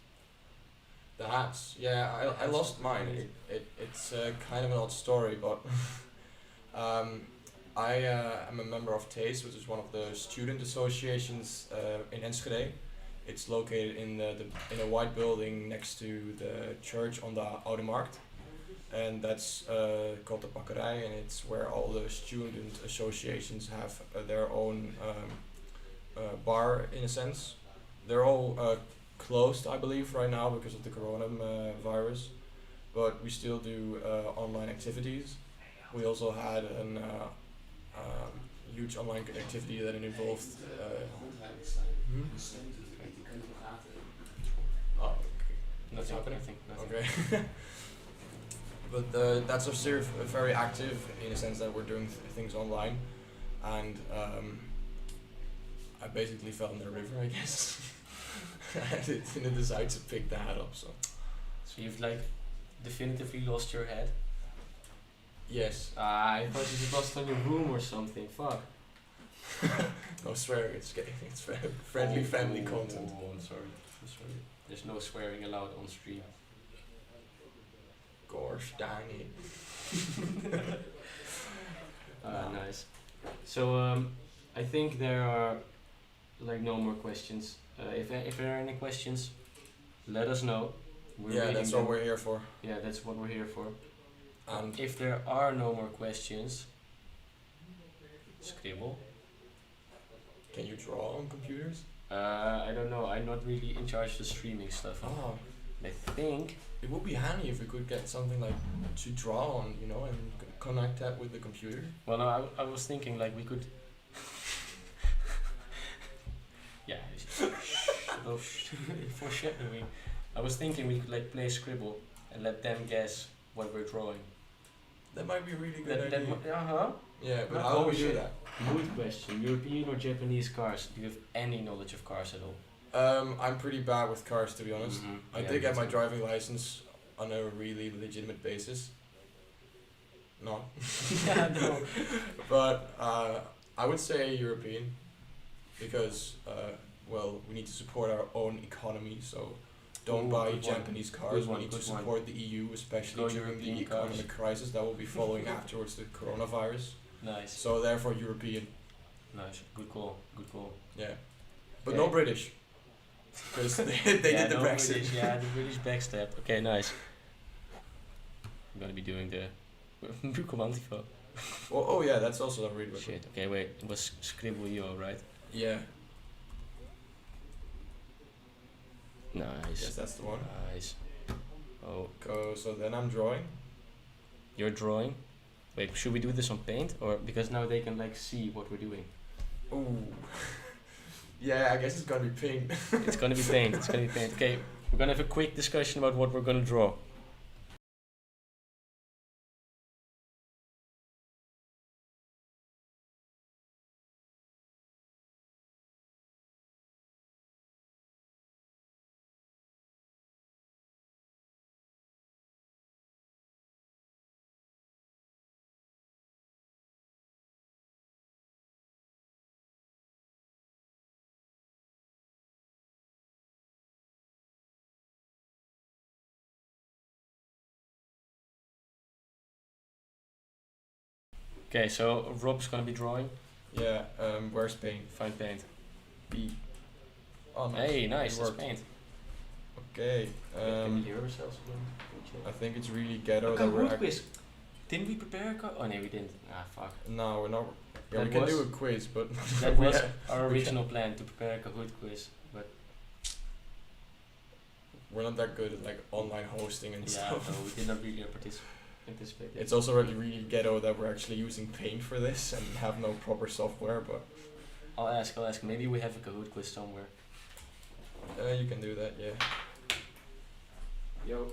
The hats, yeah, I lost mine. It's kind of an odd story, but I am a member of TASE, which is one of the student associations in Enschede. It's located in in a white building next to the church on the Oude Markt, and that's called the Bakkerij, and it's where all the student associations have their own bar in a sense. They're all closed, I believe, right now because of the coronavirus, but we still do online activities. We also had an huge online activity that involved. Nothing. happening? Nothing. Okay. But that's very active in the sense that we're doing things online, and I basically fell in the river, I guess. I didn't decide to pick the hat up, so. So you've like definitively lost your head? Yes. I thought you just lost on your room or something. Fuck. No swearing, it's friendly family content. Oh, I'm sorry. I'm sorry. There's no swearing allowed on stream. Gosh dang it. Nice. So I think there are like no more questions. If there are any questions, let us know. Yeah, that's what we're here for. Yeah, that's what we're here for. And if there are no more questions, scribble. Can you draw on computers? I don't know. I'm not really in charge of the streaming stuff. Oh. I think it would be handy if we could get something like to draw on, you know, and connect that with the computer. Well, no, I was thinking like we could. Yeah. Foreshadowing. I was thinking we could like play Scribble and let them guess what we're drawing. That might be a really good idea. Uh-huh. Yeah, but how do we do that? Good question. European or Japanese cars? Do you have any knowledge of cars at all? I'm pretty bad with cars, to be honest. I Yeah, did get me my too. driving license on a really legitimate basis. No. Yeah, no. But I would say European, because well, we need to support our own economy, so don't buy good one. Japanese cars. Good one, We need good to one. support the EU, especially Go during the European cars. economic crisis that will be following afterwards the coronavirus. Nice. So therefore European. Nice. Good call. Good call. Yeah. But Okay. no British. Because they Yeah, did the no Brexit. British, yeah, the British backstab. Okay, nice. I'm gonna be doing the Bukomantifo. Oh yeah, that's also a really good. Shit. Okay, wait. It was Scribble.io, right? Yeah. Nice. Yes, that's the one. Nice. Oh. So then I'm drawing. You're drawing. Wait, should we do this on Paint or because now they can like see what we're doing? Ooh. Yeah, I guess it's gonna be pink. It's gonna be Paint. It's gonna be Paint. Okay, we're gonna have a quick discussion about what we're gonna draw. Okay, so Rob's gonna be drawing. Yeah. Where's paint? Find Paint. B. Oh, no. Hey, nice. It That's worked. Paint. Okay. Can you hear ourselves again? I think it's really ghetto A that we're. Kahoot quiz. Didn't we prepare a Oh no, we didn't. Ah, fuck. No, we're not. Yeah, That we can was- do a quiz, but That was Yeah, our we original plan to prepare a Kahoot quiz, but we're not that good at like online hosting and yeah, stuff. no, we did not really anticipate it. It's also really ghetto that we're actually using Paint for this and have no proper software, but I'll ask. Maybe we have a Kahoot quiz somewhere. you can do that, yeah. Yo.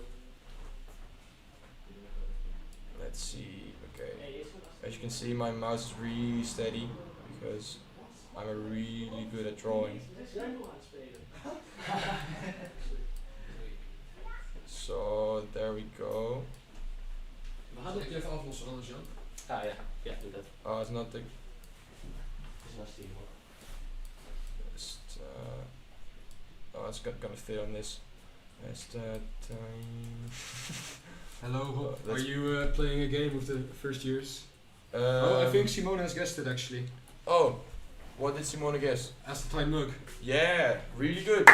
Let's see, okay. As you can see, my mouse is really steady because I'm really good at drawing. So, there we go. We gaan het even aflossen anders, Jan. Ah ja, ja, doe dat. Oh, it's not the... Is not Steam hoor. Just, oh, it's gonna fit on this. That's that. Hello, Rob. That's- Are you playing a game with the first years? Oh, I think Simone has guessed it actually. Oh, what did Simone guess? As the time mug. Yeah, really good.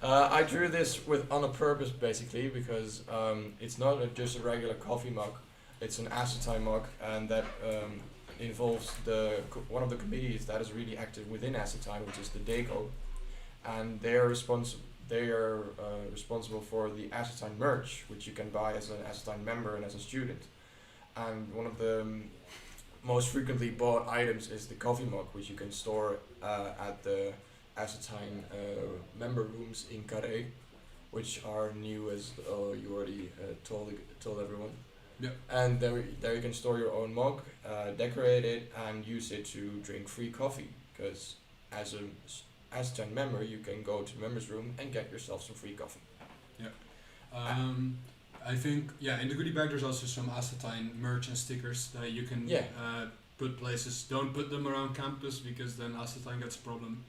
I drew this on a purpose basically because it's not just a regular coffee mug. It's an acetine mug, and that involves one of the committees that is really active within acetine, which is the DECO, and they are responsible for the acetine merch, which you can buy as an acetine member and as a student. And one of the most frequently bought items is the coffee mug, which you can store at the acetine member rooms in Carré. which are new, as you already told everyone. Yeah. And there you can store your own mug, decorate it, and use it to drink free coffee. Because as a member, you can go to the members room and get yourself some free coffee. Yeah. I think in the goodie bag there's also some Assetine merch and stickers that you can put places. Don't put them around campus because then Assetine gets a problem.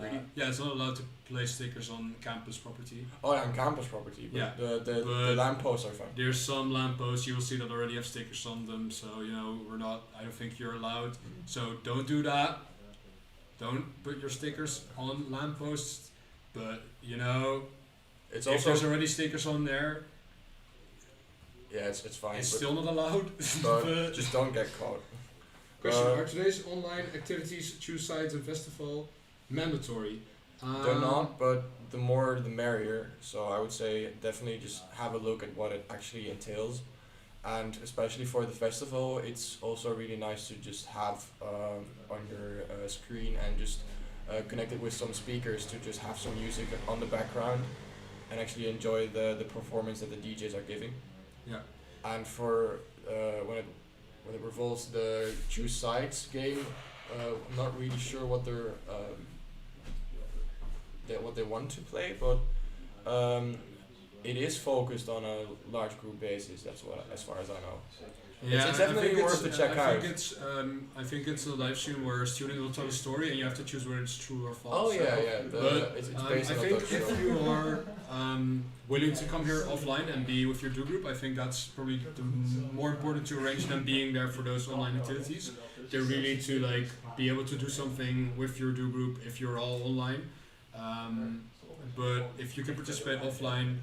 Really? Yeah, it's not allowed to place stickers on campus property. Oh, on campus property. But Yeah. The lampposts are fine. There's some lampposts you will see that already have stickers on them. So I don't think you're allowed. So don't do that. Don't put your stickers on lampposts. But it's if also there's already stickers on there, yeah, it's fine. it's but still not allowed. but just don't get caught. Question: Are today's online activities, choose sites and festival mandatory? They're not, but the more the merrier. So I would say definitely just have a look at what it actually entails, and especially for the festival, it's also really nice to just have on your screen and just connect it with some speakers to just have some music on the background, and actually enjoy the performance that the DJs are giving. Yeah. And for when it revolves the choose sides game, I'm not really sure what what they want to play, but it is focused on a large group basis. That's as far as I know. Yeah, it's definitely worth to check out. I think it's a live stream where a student will tell a story and you have to choose whether it's true or false. Oh yeah, yeah. But it's based I on think Dutch if show. you are willing to come here offline and be with your do group, I think that's probably more important to arrange than being there for those online activities. They're really to be able to do something with your do group if you're all online. But if you can participate offline,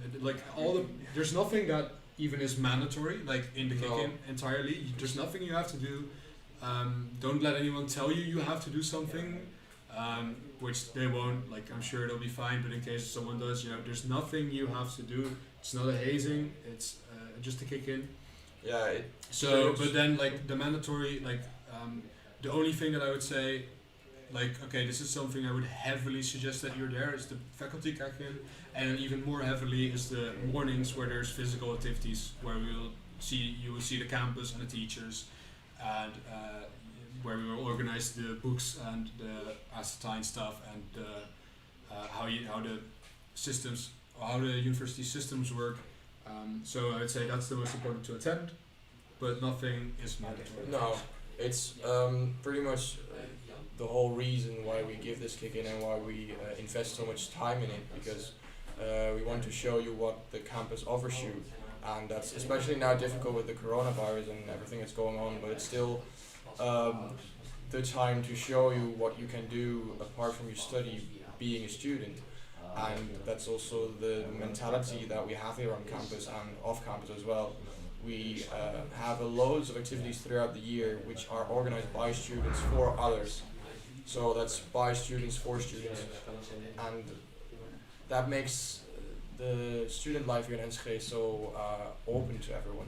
there's nothing that even is mandatory, in the kick-in entirely. There's nothing you have to do. Don't let anyone tell you have to do something, which they won't. I'm sure it'll be fine, but in case someone does, there's nothing you have to do. It's not a hazing. It's just a kick-in. Yeah. But then the mandatory, the only thing that I would say, okay, this is something I would heavily suggest that you're there, is the faculty kick-in, and even more heavily is the mornings where there's physical activities, where you will see the campus and the teachers, and where we will organize the books and the Assetine stuff and how the systems, how the university systems work. So I would say that's the most important to attend, but nothing is mandatory. No, it's pretty much the whole reason why we give this kick-in and why we invest so much time in it, because we want to show you what the campus offers you, and that's especially now difficult with the coronavirus and everything that's going on, but it's still the time to show you what you can do apart from your study being a student. And that's also the mentality that we have here on campus and off campus as well. We have loads of activities throughout the year which are organized by students for others. So that's by students for students, and that makes the student life here in Enschede so open to everyone,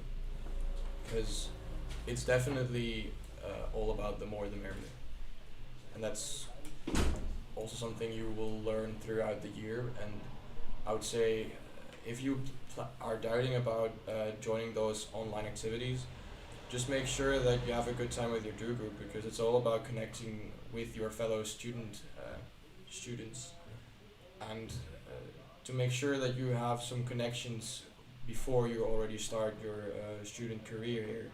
because it's definitely all about the more the merrier, and that's also something you will learn throughout the year. And I would say if you are doubting about joining those online activities, just make sure that you have a good time with your do group, because it's all about connecting with your fellow students, and to make sure that you have some connections before you already start your student career here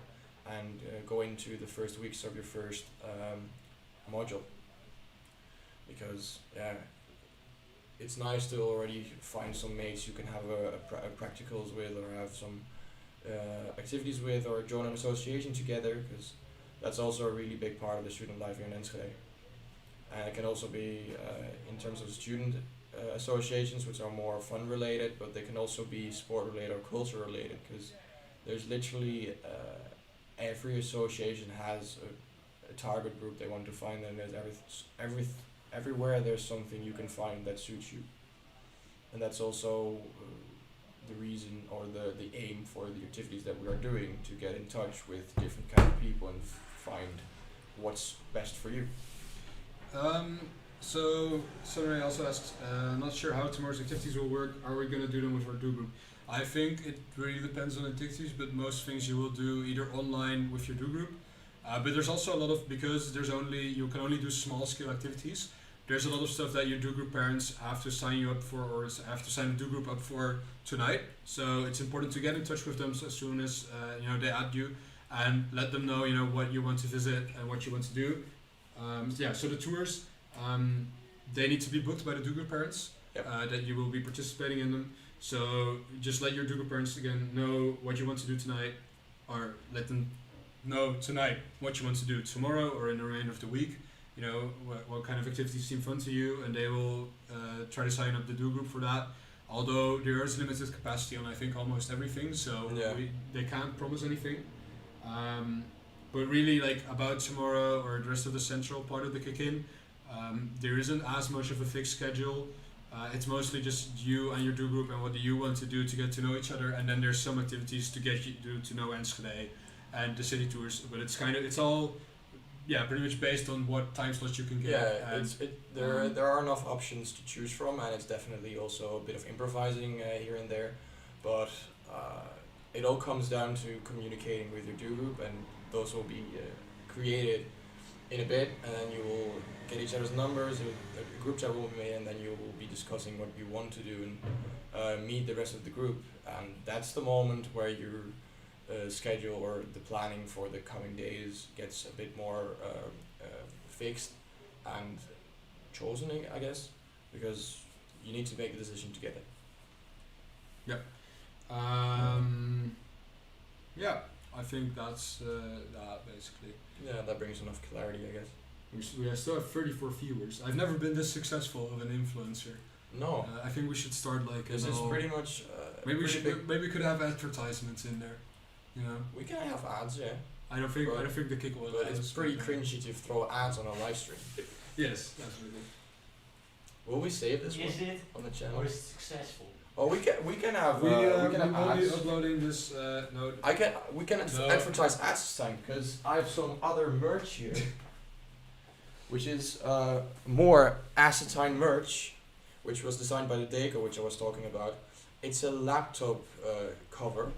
and go into the first weeks of your first module. Because it's nice to already find some mates you can have a practicals with, or have some activities with, or join an association together, because that's also a really big part of the student life here in Enschede. And it can also be in terms of student associations, which are more fun related, but they can also be sport related or culture related, because there's literally every association has a target group they want to find, and there's everywhere there's something you can find that suits you. And that's also the reason, or the aim for the activities that we are doing, to get in touch with different kind of people and find what's best for you. So somebody also asks, not sure how tomorrow's activities will work. Are we gonna do them with our do group? I think it really depends on activities, but most things you will do either online with your do group. But there's also a lot of, because you can only do small scale activities. There's a lot of stuff that your do group parents have to sign you up for, or have to sign the do group up for tonight. So it's important to get in touch with them as soon as they add you, and let them know what you want to visit and what you want to do. So the tours, they need to be booked by the do group parents. That you will be participating in them. So just let your do group parents again know what you want to do tonight, or let them know tonight what you want to do tomorrow or in the remainder of the week. What kind of activities seem fun to you, and they will try to sign up the do group for that. Although there is limited capacity on I think almost everything, so they can't promise anything. But really, like about tomorrow or the rest of the central part of the kick-in, there isn't as much of a fixed schedule. It's mostly just you and your do group and what do you want to do to get to know each other, and then there's some activities to get you to know Enschede and the city tours. But it's all pretty much based on what time slots you can get. There are enough options to choose from, and it's definitely also a bit of improvising here and there. But it all comes down to communicating with your do group, and those will be created in a bit, and then you will get each other's numbers, a group chat will be made, and then you will be discussing what you want to do and meet the rest of the group. And that's the moment where your schedule or the planning for the coming days gets a bit more fixed and chosen, I guess, because you need to make the decision together. I think that's that basically. Yeah, that brings enough clarity, I guess. We still have 34 viewers. I've never been this successful of an influencer. No. I think we should start like this is pretty much. Maybe we could have advertisements in there. We can have ads, yeah. I don't think the kick will. But it's pretty cringy to throw ads on a live stream. Yes, definitely. Will we save this Is it? on the channel? Or is it successful? Oh, we can have. We can have will be ads. uploading this. No. We can advertise ads this time, because I have some other merch here, which is more acetine merch, which was designed by the Deco, which I was talking about. It's a laptop cover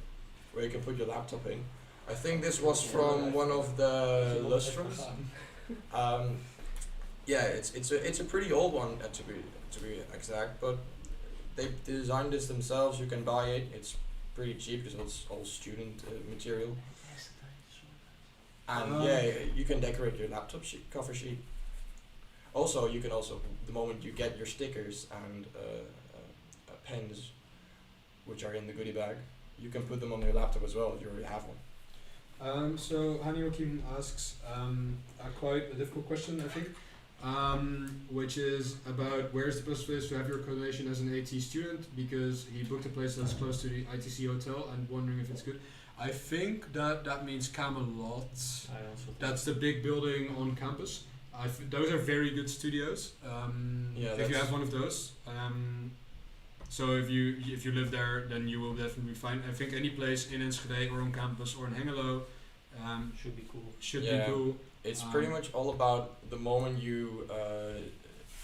where you can put your laptop in. I think this was from one of the lustrums. It's a pretty old one to be exact, but they designed this themselves. You can buy it. It's pretty cheap because it's all student material. And you can decorate your laptop cover sheet. Also, you can the moment you get your stickers and pens, which are in the goodie bag, you can put them on your laptop as well if you already have one. So Hani Joachim asks quite a difficult question, I think, which is about where's the best place to have your accommodation as an AT student, because he booked a place that's close to the ITC hotel and wondering if it's good. I think that means Camelot. That's the big building on campus. Those are very good studios. If you have one of those. So if you live there, then you will definitely be fine. I think any place in Enschede or on campus or in Hengelo should be cool. Be cool. It's pretty much all about the moment you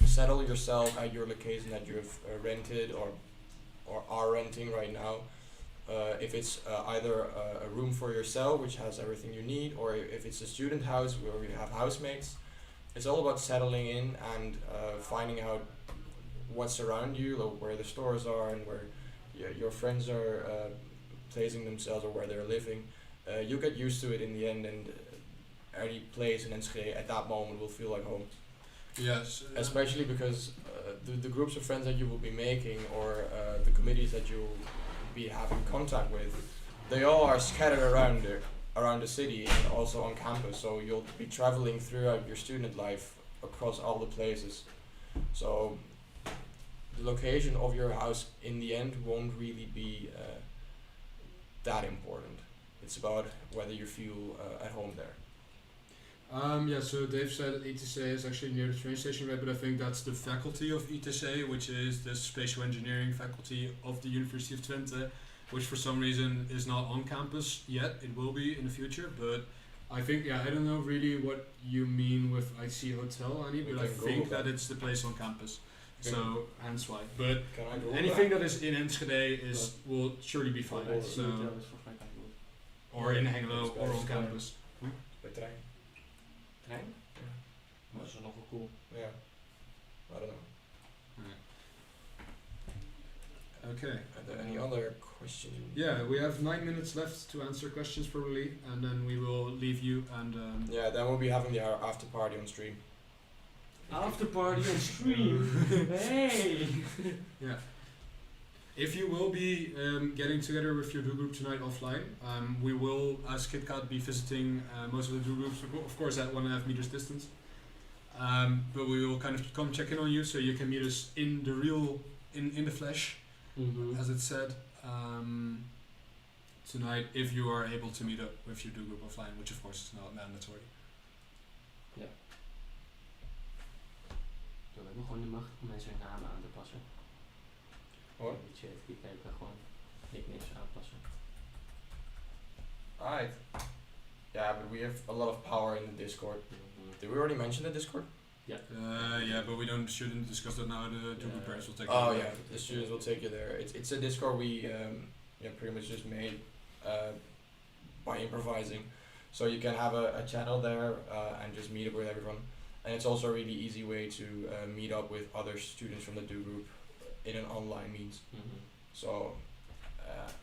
settle yourself at your location that you've rented or are renting right now. If it's either a room for yourself, which has everything you need, or if it's a student house where you have housemates. It's all about settling in and finding out what's around you, like where the stores are and where your friends are placing themselves or where they're living. You get used to it in the end, and any place in Enschede at that moment will feel like home. Yes. Especially because the groups of friends that you will be making, or the committees that you will be having contact with, they all are scattered around the city and also on campus. So you'll be traveling throughout your student life across all the places. So the location of your house in the end won't really be that important. It's about whether you feel at home there. So Dave said that ETC is actually near the train station, right? But I think that's the faculty of ETC, which is the spatial engineering faculty of the University of Twente, which for some reason is not on campus yet. It will be in the future, but I think, yeah, I don't know really what you mean with I see hotel, Annie, but We I can think Google that that. it's the place on campus. Okay. So, hence why. But Can I Google anything that? that is in Enschede is will surely be fine. I see So, hotel is volgens mij kijk goed. or in Hengelo, It's or on best. campus. Bij trein. Trein? Dat is nogal cool. Yeah. I don't know. Okay. Are there any other questions? Yeah, we have 9 minutes left to answer questions probably, and then we will leave you and Yeah, then we'll be having the after party on stream. After party on stream. Hey. yeah. If you will be getting together with your do group tonight offline, we will, as KitCat, be visiting most of the do groups, of course at 1.5 meters distance. But we will kind of come check in on you so you can meet us in the real, in the flesh, as it said, tonight, if you are able to meet up with your do group offline, which of course is not mandatory. Ja. We hebben gewoon de macht om mensen hun namen aan te passen. Hoor. In de chat, je kan gewoon nicknames aanpassen. Alright. Yeah, but we have a lot of power in the Discord. Did we already mention the Discord? Yeah. Yeah, but we shouldn't discuss that now. The do group parents will take. Oh you yeah, the students will take you there. It's a Discord we pretty much just made by improvising, so you can have a channel there and just meet up with everyone. And it's also a really easy way to meet up with other students from the do group in an online means. So,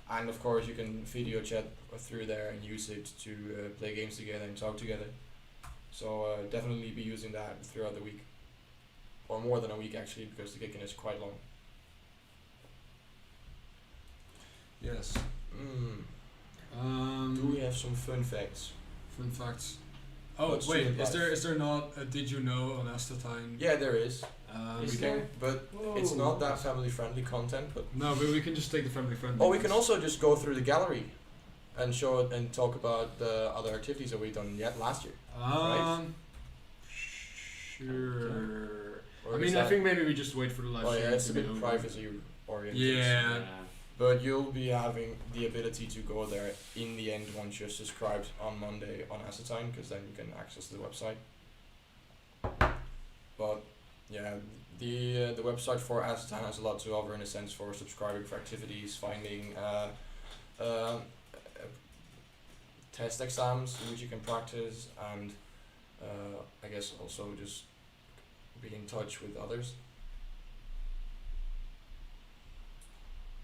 and of course you can video chat through there and use it to play games together and talk together. So definitely be using that throughout the week, or more than a week actually, because the kicking is quite long. Yes. Do we have some fun facts? Fun facts. Oh About wait, student life. is there not a did you know on Astetine? Yeah, there is. Is We there? can, but it's not that family friendly content. But No, but we can just take the family friendly. oh, we can also just go through the gallery and show it and talk about the other activities that we've done yet last year. Right? Sure. Or I is mean, I that- think maybe we just wait for the live Oh stream. yeah, it's to a be bit over. privacy oriented. Yeah. But you'll be having the ability to go there in the end once you're subscribed on Monday on Assetine, because then you can access the website. But yeah, the website for Assetine has a lot to offer in a sense for subscribing for activities, finding test exams which you can practice, and I guess also just be in touch with others.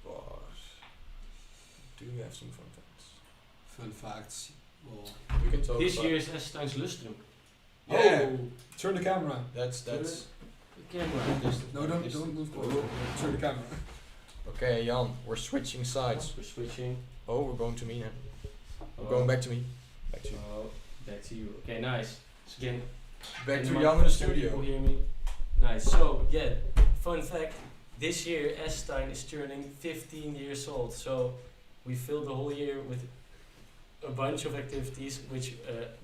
But do we have some fun facts? Fun facts. Well, We can talk This about year is Assetijn's Lustrum. Yeah. Oh, turn the camera. That's The camera. No, don't move forward. Turn the camera. Okay, Jan, we're switching sides. We're switching. Oh, we're going to me now. We're Oh. going back to me. Back to you. Oh, back to you. Okay, nice. So again, Back in to the Jan in the microphone, studio. People hear me. Nice. So yeah, fun fact. This year Assetine is turning 15 years old. So we filled the whole year with a bunch of activities, which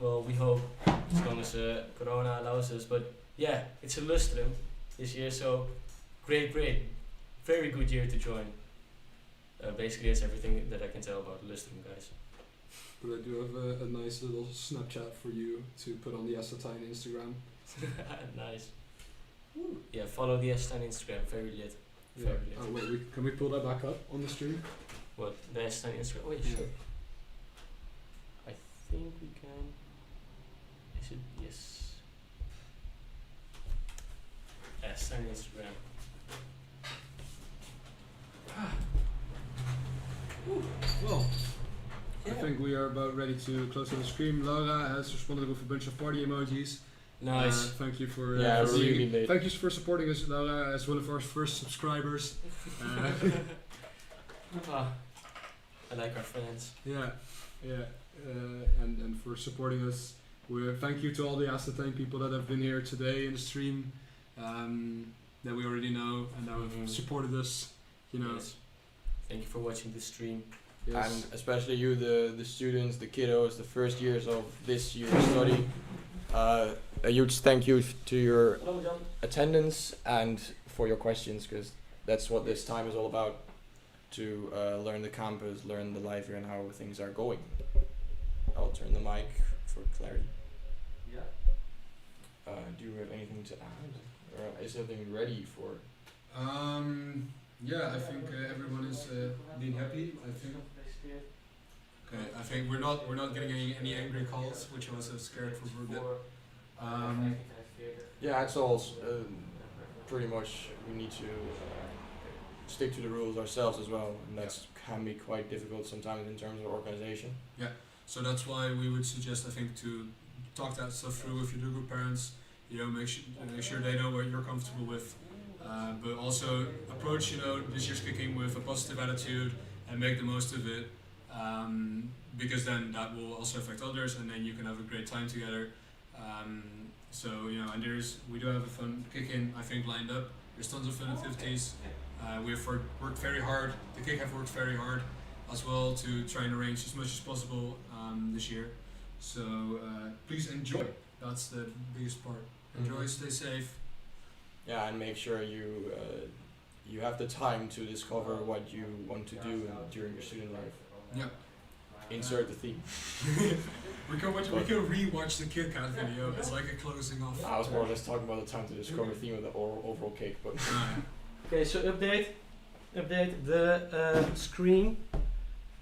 well we hope as long as Corona allows us. But yeah, it's a lustrum this year. So great, very good year to join. Basically, that's everything that I can tell about lustrum, guys. But I do have a nice little Snapchat for you to put on the Assetine Instagram. Nice. Yeah, follow the Assetine Instagram. Very lit. Yeah. Very lit. Oh wait, can we pull that back up on the stream? What, the Assetine Instagram? Wait, Yeah. sure. I think we can. Is it? Yes. Assetine Instagram. Well, I Yeah. think we are about ready to close on the stream. Laura has responded with a bunch of party emojis. Nice. Thank you for Yeah, for really being- lit. thank you for supporting us, Laura, as one of our first subscribers. Ah, I like our fans. Yeah, and for supporting us. Thank you to all the Assetine people that have been here today in the stream, that we already know and that have supported us. You know. Yes. Thank you for watching the stream. Yes. And especially you, the students, the kiddos, the first years of this year's study. A huge thank you to your attendance and for your questions, because that's what this time is all about, to learn the campus, learn the life here and how things are going. I'll turn the mic for clarity. Yeah. Do you have anything to add? Or is everything ready for? Yeah, I think everyone is being happy. I think. Okay, I think we're not getting any angry calls, which I was scared for a bit. Yeah, it's all pretty much. We need to stick to the rules ourselves as well, and that can be quite difficult sometimes in terms of organization. Yeah, so that's why we would suggest, I think, to talk that stuff through with your Dogroup parents. You know, make sure they know what you're comfortable with, but also approach this year's kicking with a positive attitude and make the most of it, because then that will also affect others, and then you can have a great time together. So and we do have a fun kick-in, I think, lined up. There's tons of fun activities. We've worked very hard. The kick have worked very hard as well to try and arrange as much as possible this year. So please enjoy. That's the biggest part. Enjoy, stay safe. Yeah, and make sure you have the time to discover what you want to do during your student life. Yeah. Insert the theme. we can rewatch the KitKat video. It's like a closing off. I was more or less talking about the time to discover the theme of the overall cake, but. Okay, so update the screen.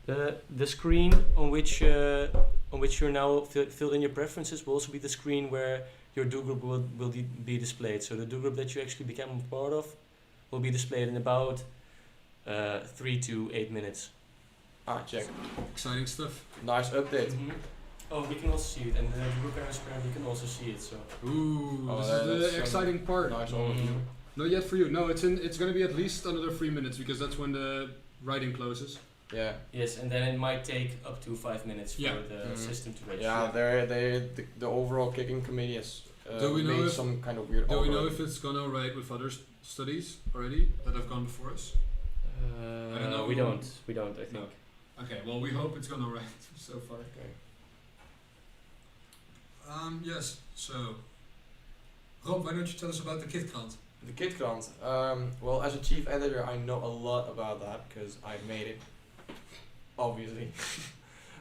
The screen on which you're now filled in your preferences will also be the screen where your Dogroup will be displayed. So the Dogroup that you actually become a part of will be displayed in about 3 to 8 minutes. Check. Exciting stuff. Nice update. Oh, we can also see it, and the Dogroup parents apparently can also see it. So. Ooh, this is the exciting part. Nice overview. Not yet for you. No, it's going to be at least another 3 minutes because that's when the writing closes. Yeah. Yes, and then it might take up to 5 minutes for the system to register. Yeah, the overall kicking committee has made some kind of weird. Do we know if it's gone alright with other studies already that have gone before us? I don't know. We don't. I think. No. Okay. Well, we hope it's gone alright so far. Okay. Yes. So, Rob, why don't you tell us about the KitCat? The KitCat. Well, as a chief editor, I know a lot about that because I made it. Obviously.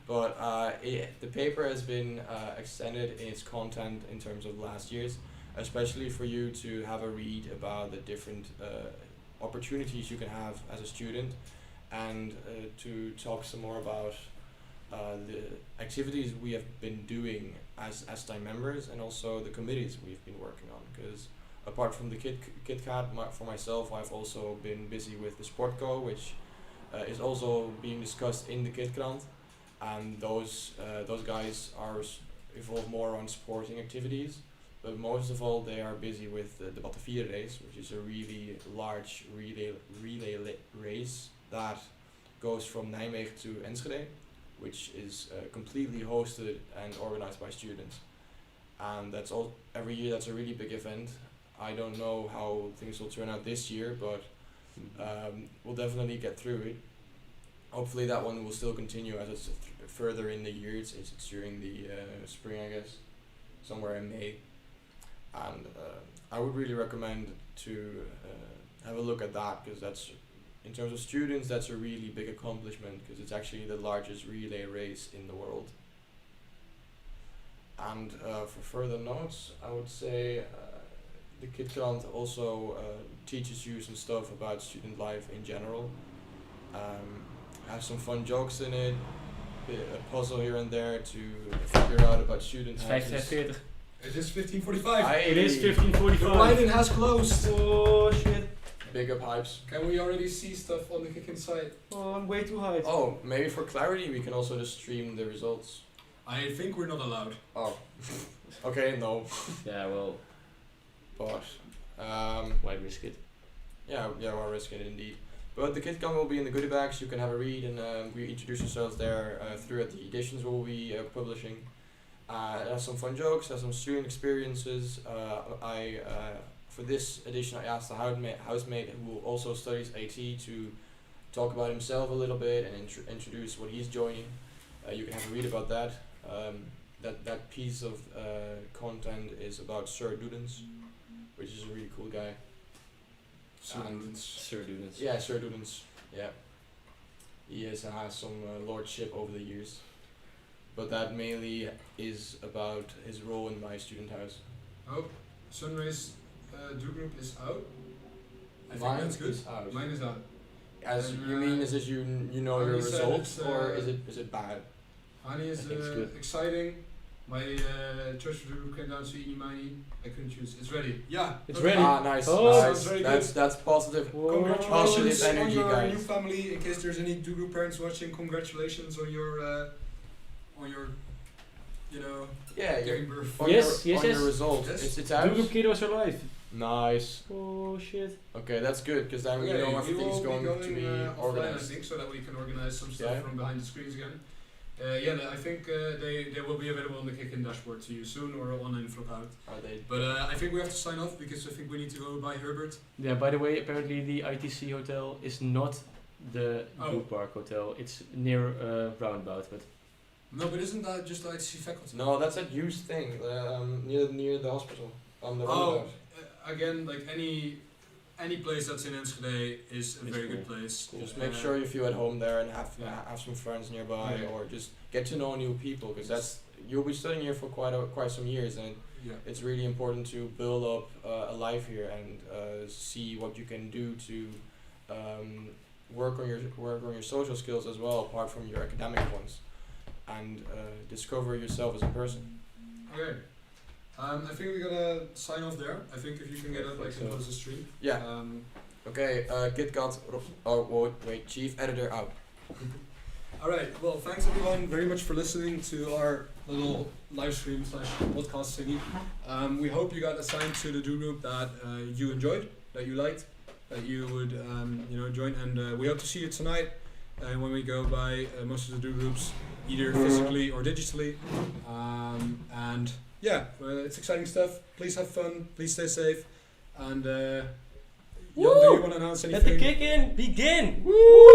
But the paper has been extended in its content in terms of last year's, especially for you to have a read about the different opportunities you can have as a student, and to talk some more about the activities we have been doing as time members, and also the committees we've been working on. Because apart from the KitCat, for myself, I've also been busy with the Sportco, which is also being discussed in the KitCat, and those guys are involved more on sporting activities, but most of all they are busy with the Batavia race, which is a really large relay race that goes from Nijmegen to Enschede, which is completely hosted and organized by students, and that's all every year. That's a really big event. I don't know how things will turn out this year, but we'll definitely get through it. Hopefully that one will still continue as it's further in the year. It's during the spring, I guess, somewhere in May. And I would really recommend to have a look at that, because that's, in terms of students, that's a really big accomplishment, because it's actually the largest relay race in the world. And for further notes, I would say the KitCat also teaches you some stuff about student life in general. Have some fun jokes in it, a puzzle here and there to figure out about student houses. It is 15:45. It is 15:45. The writing has closed. Oh shit. Big up hypes. Can we already see stuff on the kicking site? Oh, I'm way too high. Oh, maybe for clarity we can also just stream the results. I think we're not allowed. Oh. Okay, no. Yeah, well. But why risk it? Yeah, why risk it indeed. But the KitCat will be in the goodie bags. You can have a read, and we introduce ourselves there throughout the editions we'll be publishing. It has some fun jokes, has some student experiences. For this edition, I asked the housemate who also studies AT to talk about himself a little bit and introduce what he's joining. You can have a read about that. That piece of content is about Sir Dudens, which is a really cool guy. Sir Dudens. Yeah, Sir Dudens. Yeah. He has some lordship over the years. but that mainly is about his role in my student house. Oh, Sunrise Dogroup is out. I think Mine that's good. is out. Mine is out. As And, you mean, is it you know your Hani said results, it's, or is it bad? Hani is I think it's good. exciting. My church group came down to Imani. I couldn't choose. It's ready. Yeah, It's okay. ready. Ah, nice, Oh, nice. sounds very good. That's positive. Congratulations Positive on energy, your guys. new family. In case there's any Dogroup parents watching, congratulations on your, you know, Yeah, giving birth. on Yes, your, yes, on yes. your results. Yes. It's out. Dogroup kiddos are live. Nice. Oh shit. Okay, that's good because then Okay, we know we everything's will going to be offline, I organized. think, so that we can organize some stuff Yeah. from behind the screens again. I think they will be available on the Kick-In dashboard to you soon or on Inflopout. Are they? But I think we have to sign off because I think we need to go by Herbert. Yeah, by the way, apparently the ITC hotel is not the Oh. Blue Park hotel. It's near Roundabout, but No, but isn't that just the ITC faculty? No, that's that used thing near the hospital on the Oh, roundabout. again, like any place that's in Enschede is a very good place. Just make sure you feel at home there and have some friends nearby, Yeah. or just get to know new people because that's you'll be studying here for quite some years, and Yeah. it's really important to build up a life here and see what you can do to work on your social skills as well, apart from your academic ones, and discover yourself as a person. Okay. I think we're gonna sign off there. I think if you can get up, I can close the stream. Yeah. Okay. KitCat. Oh wait. Chief editor out. Alright, well, thanks everyone very much for listening to our little live stream / podcast thingy. We hope you got assigned to the Dogroup that you enjoyed, that you liked, that you would join, and we hope to see you tonight when we go by most of the Dogroups, either physically or digitally. And yeah, it's exciting stuff. Please have fun, please stay safe, and Jan, do you want to announce anything? Let the kick in begin! Woo!